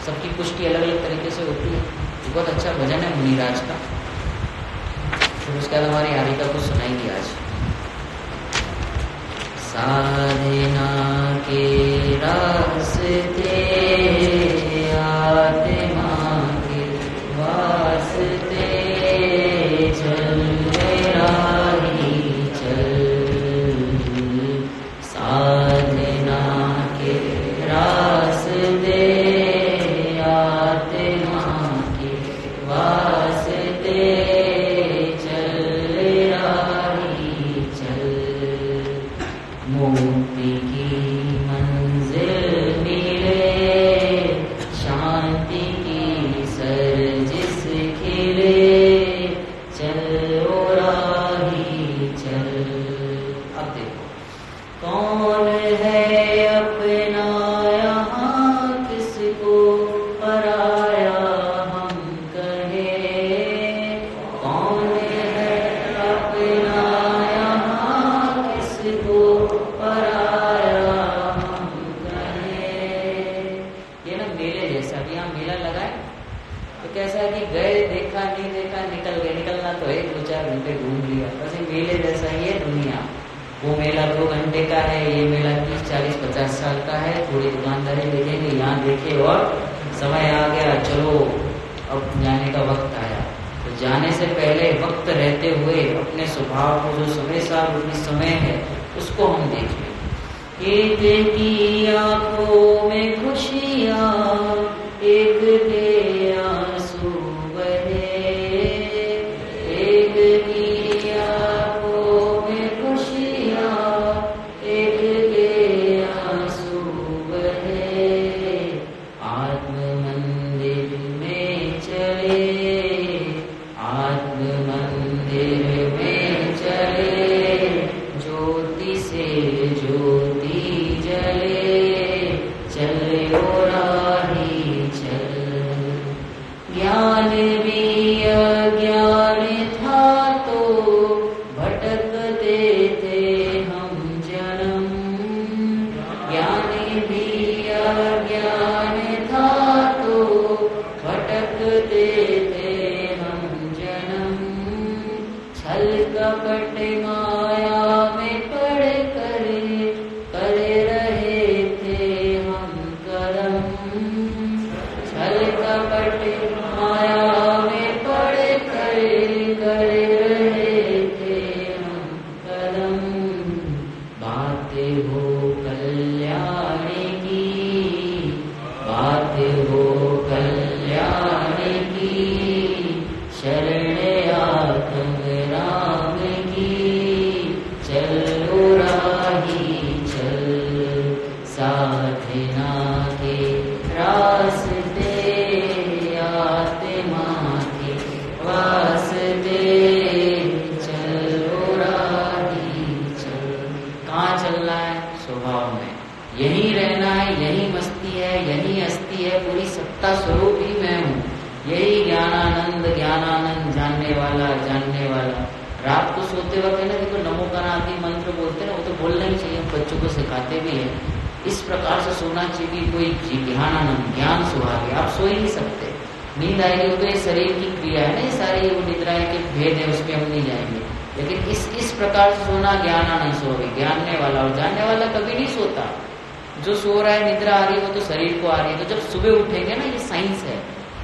सबकी पुष्टि अलग अलग तरीके से होती है। बहुत अच्छा भजन है मुनिराज का। फिर उसके बाद हमारी हारिका को सुनाएंगे आज। साधना के रास्ते आत्मा के वास्ते चल राही चल। साधना के रास्ते आत्मा के वास्ते मुक्ति की मंजिल मिले, शांति की सरजिस खिले, चलो राही चल। अब देखो कौन है अपना यहाँ, किसको पराया हम कहें। कौन है अपना यहाँ, किसको पराया हम कहें। ये ना मेले जैसा, अभी यहाँ मेला लगा है तो कैसा है कि गए, देखा नहीं देखा, निकल गए। निकलना तो है, 2-4 घंटे घूम लिया, बस ये मेले जैसा ही है दुनिया। वो मेला 2 घंटे का है, ये मेला 30-40-50 साल का है। थोड़ी दुकानदारी देखेंगे, यहाँ देखे और समय आ गया, चलो अब जाने का वक्त आया। तो जाने से पहले वक्त रहते हुए अपने स्वभाव को, जो समय साल समय है, उसको हम देखें। एक की आंखों में खुशियाँ, एक के आंसू बहे। एक की आंखों में खुशियाँ, एक के आंसू बहे। आत्म मंदिर में चले, आत्म मंदिर में चले, ज्योति से ज्योति जले, चलो राही चल। ज्ञान भी अज्ञान था तो भटकते थे हम जन्म। ज्ञान भी अज्ञान था तो भटकते थे हम जन्म। छल कपट माया में पड़ कर रहे थे हम कर्म। छल कपट माया में पड़ कर रहे थे हम कर्म। बात हो कल्याण की, बात हो कल्याण की, शरण आत्म राम की, चलो राही चल। साधना के रास्ते आत्मा के वास्ते, चलो राही चल। कहाँ चलना है? स्वभाव में। यही रहना है, यही मस्ती है, यही हस्ती है, पूरी सत्ता स्वरूप ही मैं हूँ। यही ज्ञानानंद ज्ञानानंद, जानने वाला जानने वाला। रात को सोते वक्त है ना, देखो नमो गणादि मंत्र बोलते हैं, वो तो बोलना ही चाहिए, बच्चों को सिखाते भी हैं। इस प्रकार से सोना चाहिए कि कोई ज्ञानानंद, ज्ञान सुहागे। आप सो ही नहीं सकते, नींद आएगी तो ये शरीर की क्रिया है ना, ये सारी वो निद्राएं के भेद है, उसमें हम नहीं जाएंगे। लेकिन इस प्रकार से सोना ज्ञानानंद सुहागे, जानने वाला। और जानने वाला कभी नहीं सोता। जो सो रहा है, निद्रा आ रही है, वो तो शरीर को आ रही है। तो जब सुबह उठेंगे ना, ये साइंस है,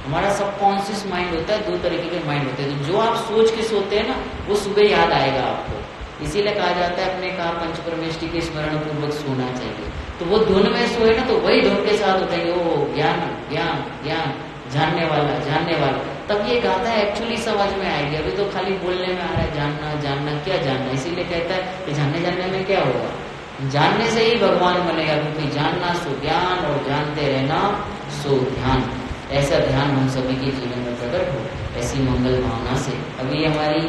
हमारा सबकॉन्शियस माइंड होता है, 2 तरीके के माइंड होते हैं। तो जो आप सोच के सोते हैं ना, वो सुबह याद आएगा आपको। इसीलिए कहा जाता है अपने कहा पंच परमेष्टि के स्मरण पूर्वक सोना चाहिए। तो वो धुन में सोए ना तो वही धुन के साथ उठेंगे, ओ ज्ञान ज्ञान ज्ञान, जानने वाला जानने वाला, तब ये गाता है एक्चुअली समझ में आएगी। अभी तो खाली बोलने में आ रहा है जानना जानना, क्या जानना, इसीलिए कहता है कि जानने जानने में क्या होगा, जानने से ही भगवान बनेगा, क्योंकि जानना सो ज्ञान और जानते रहना सो ध्यान। ऐसा ध्यान हम सभी के जीवन में प्रकट हो, ऐसी मंगल भावना से। अभी हमारी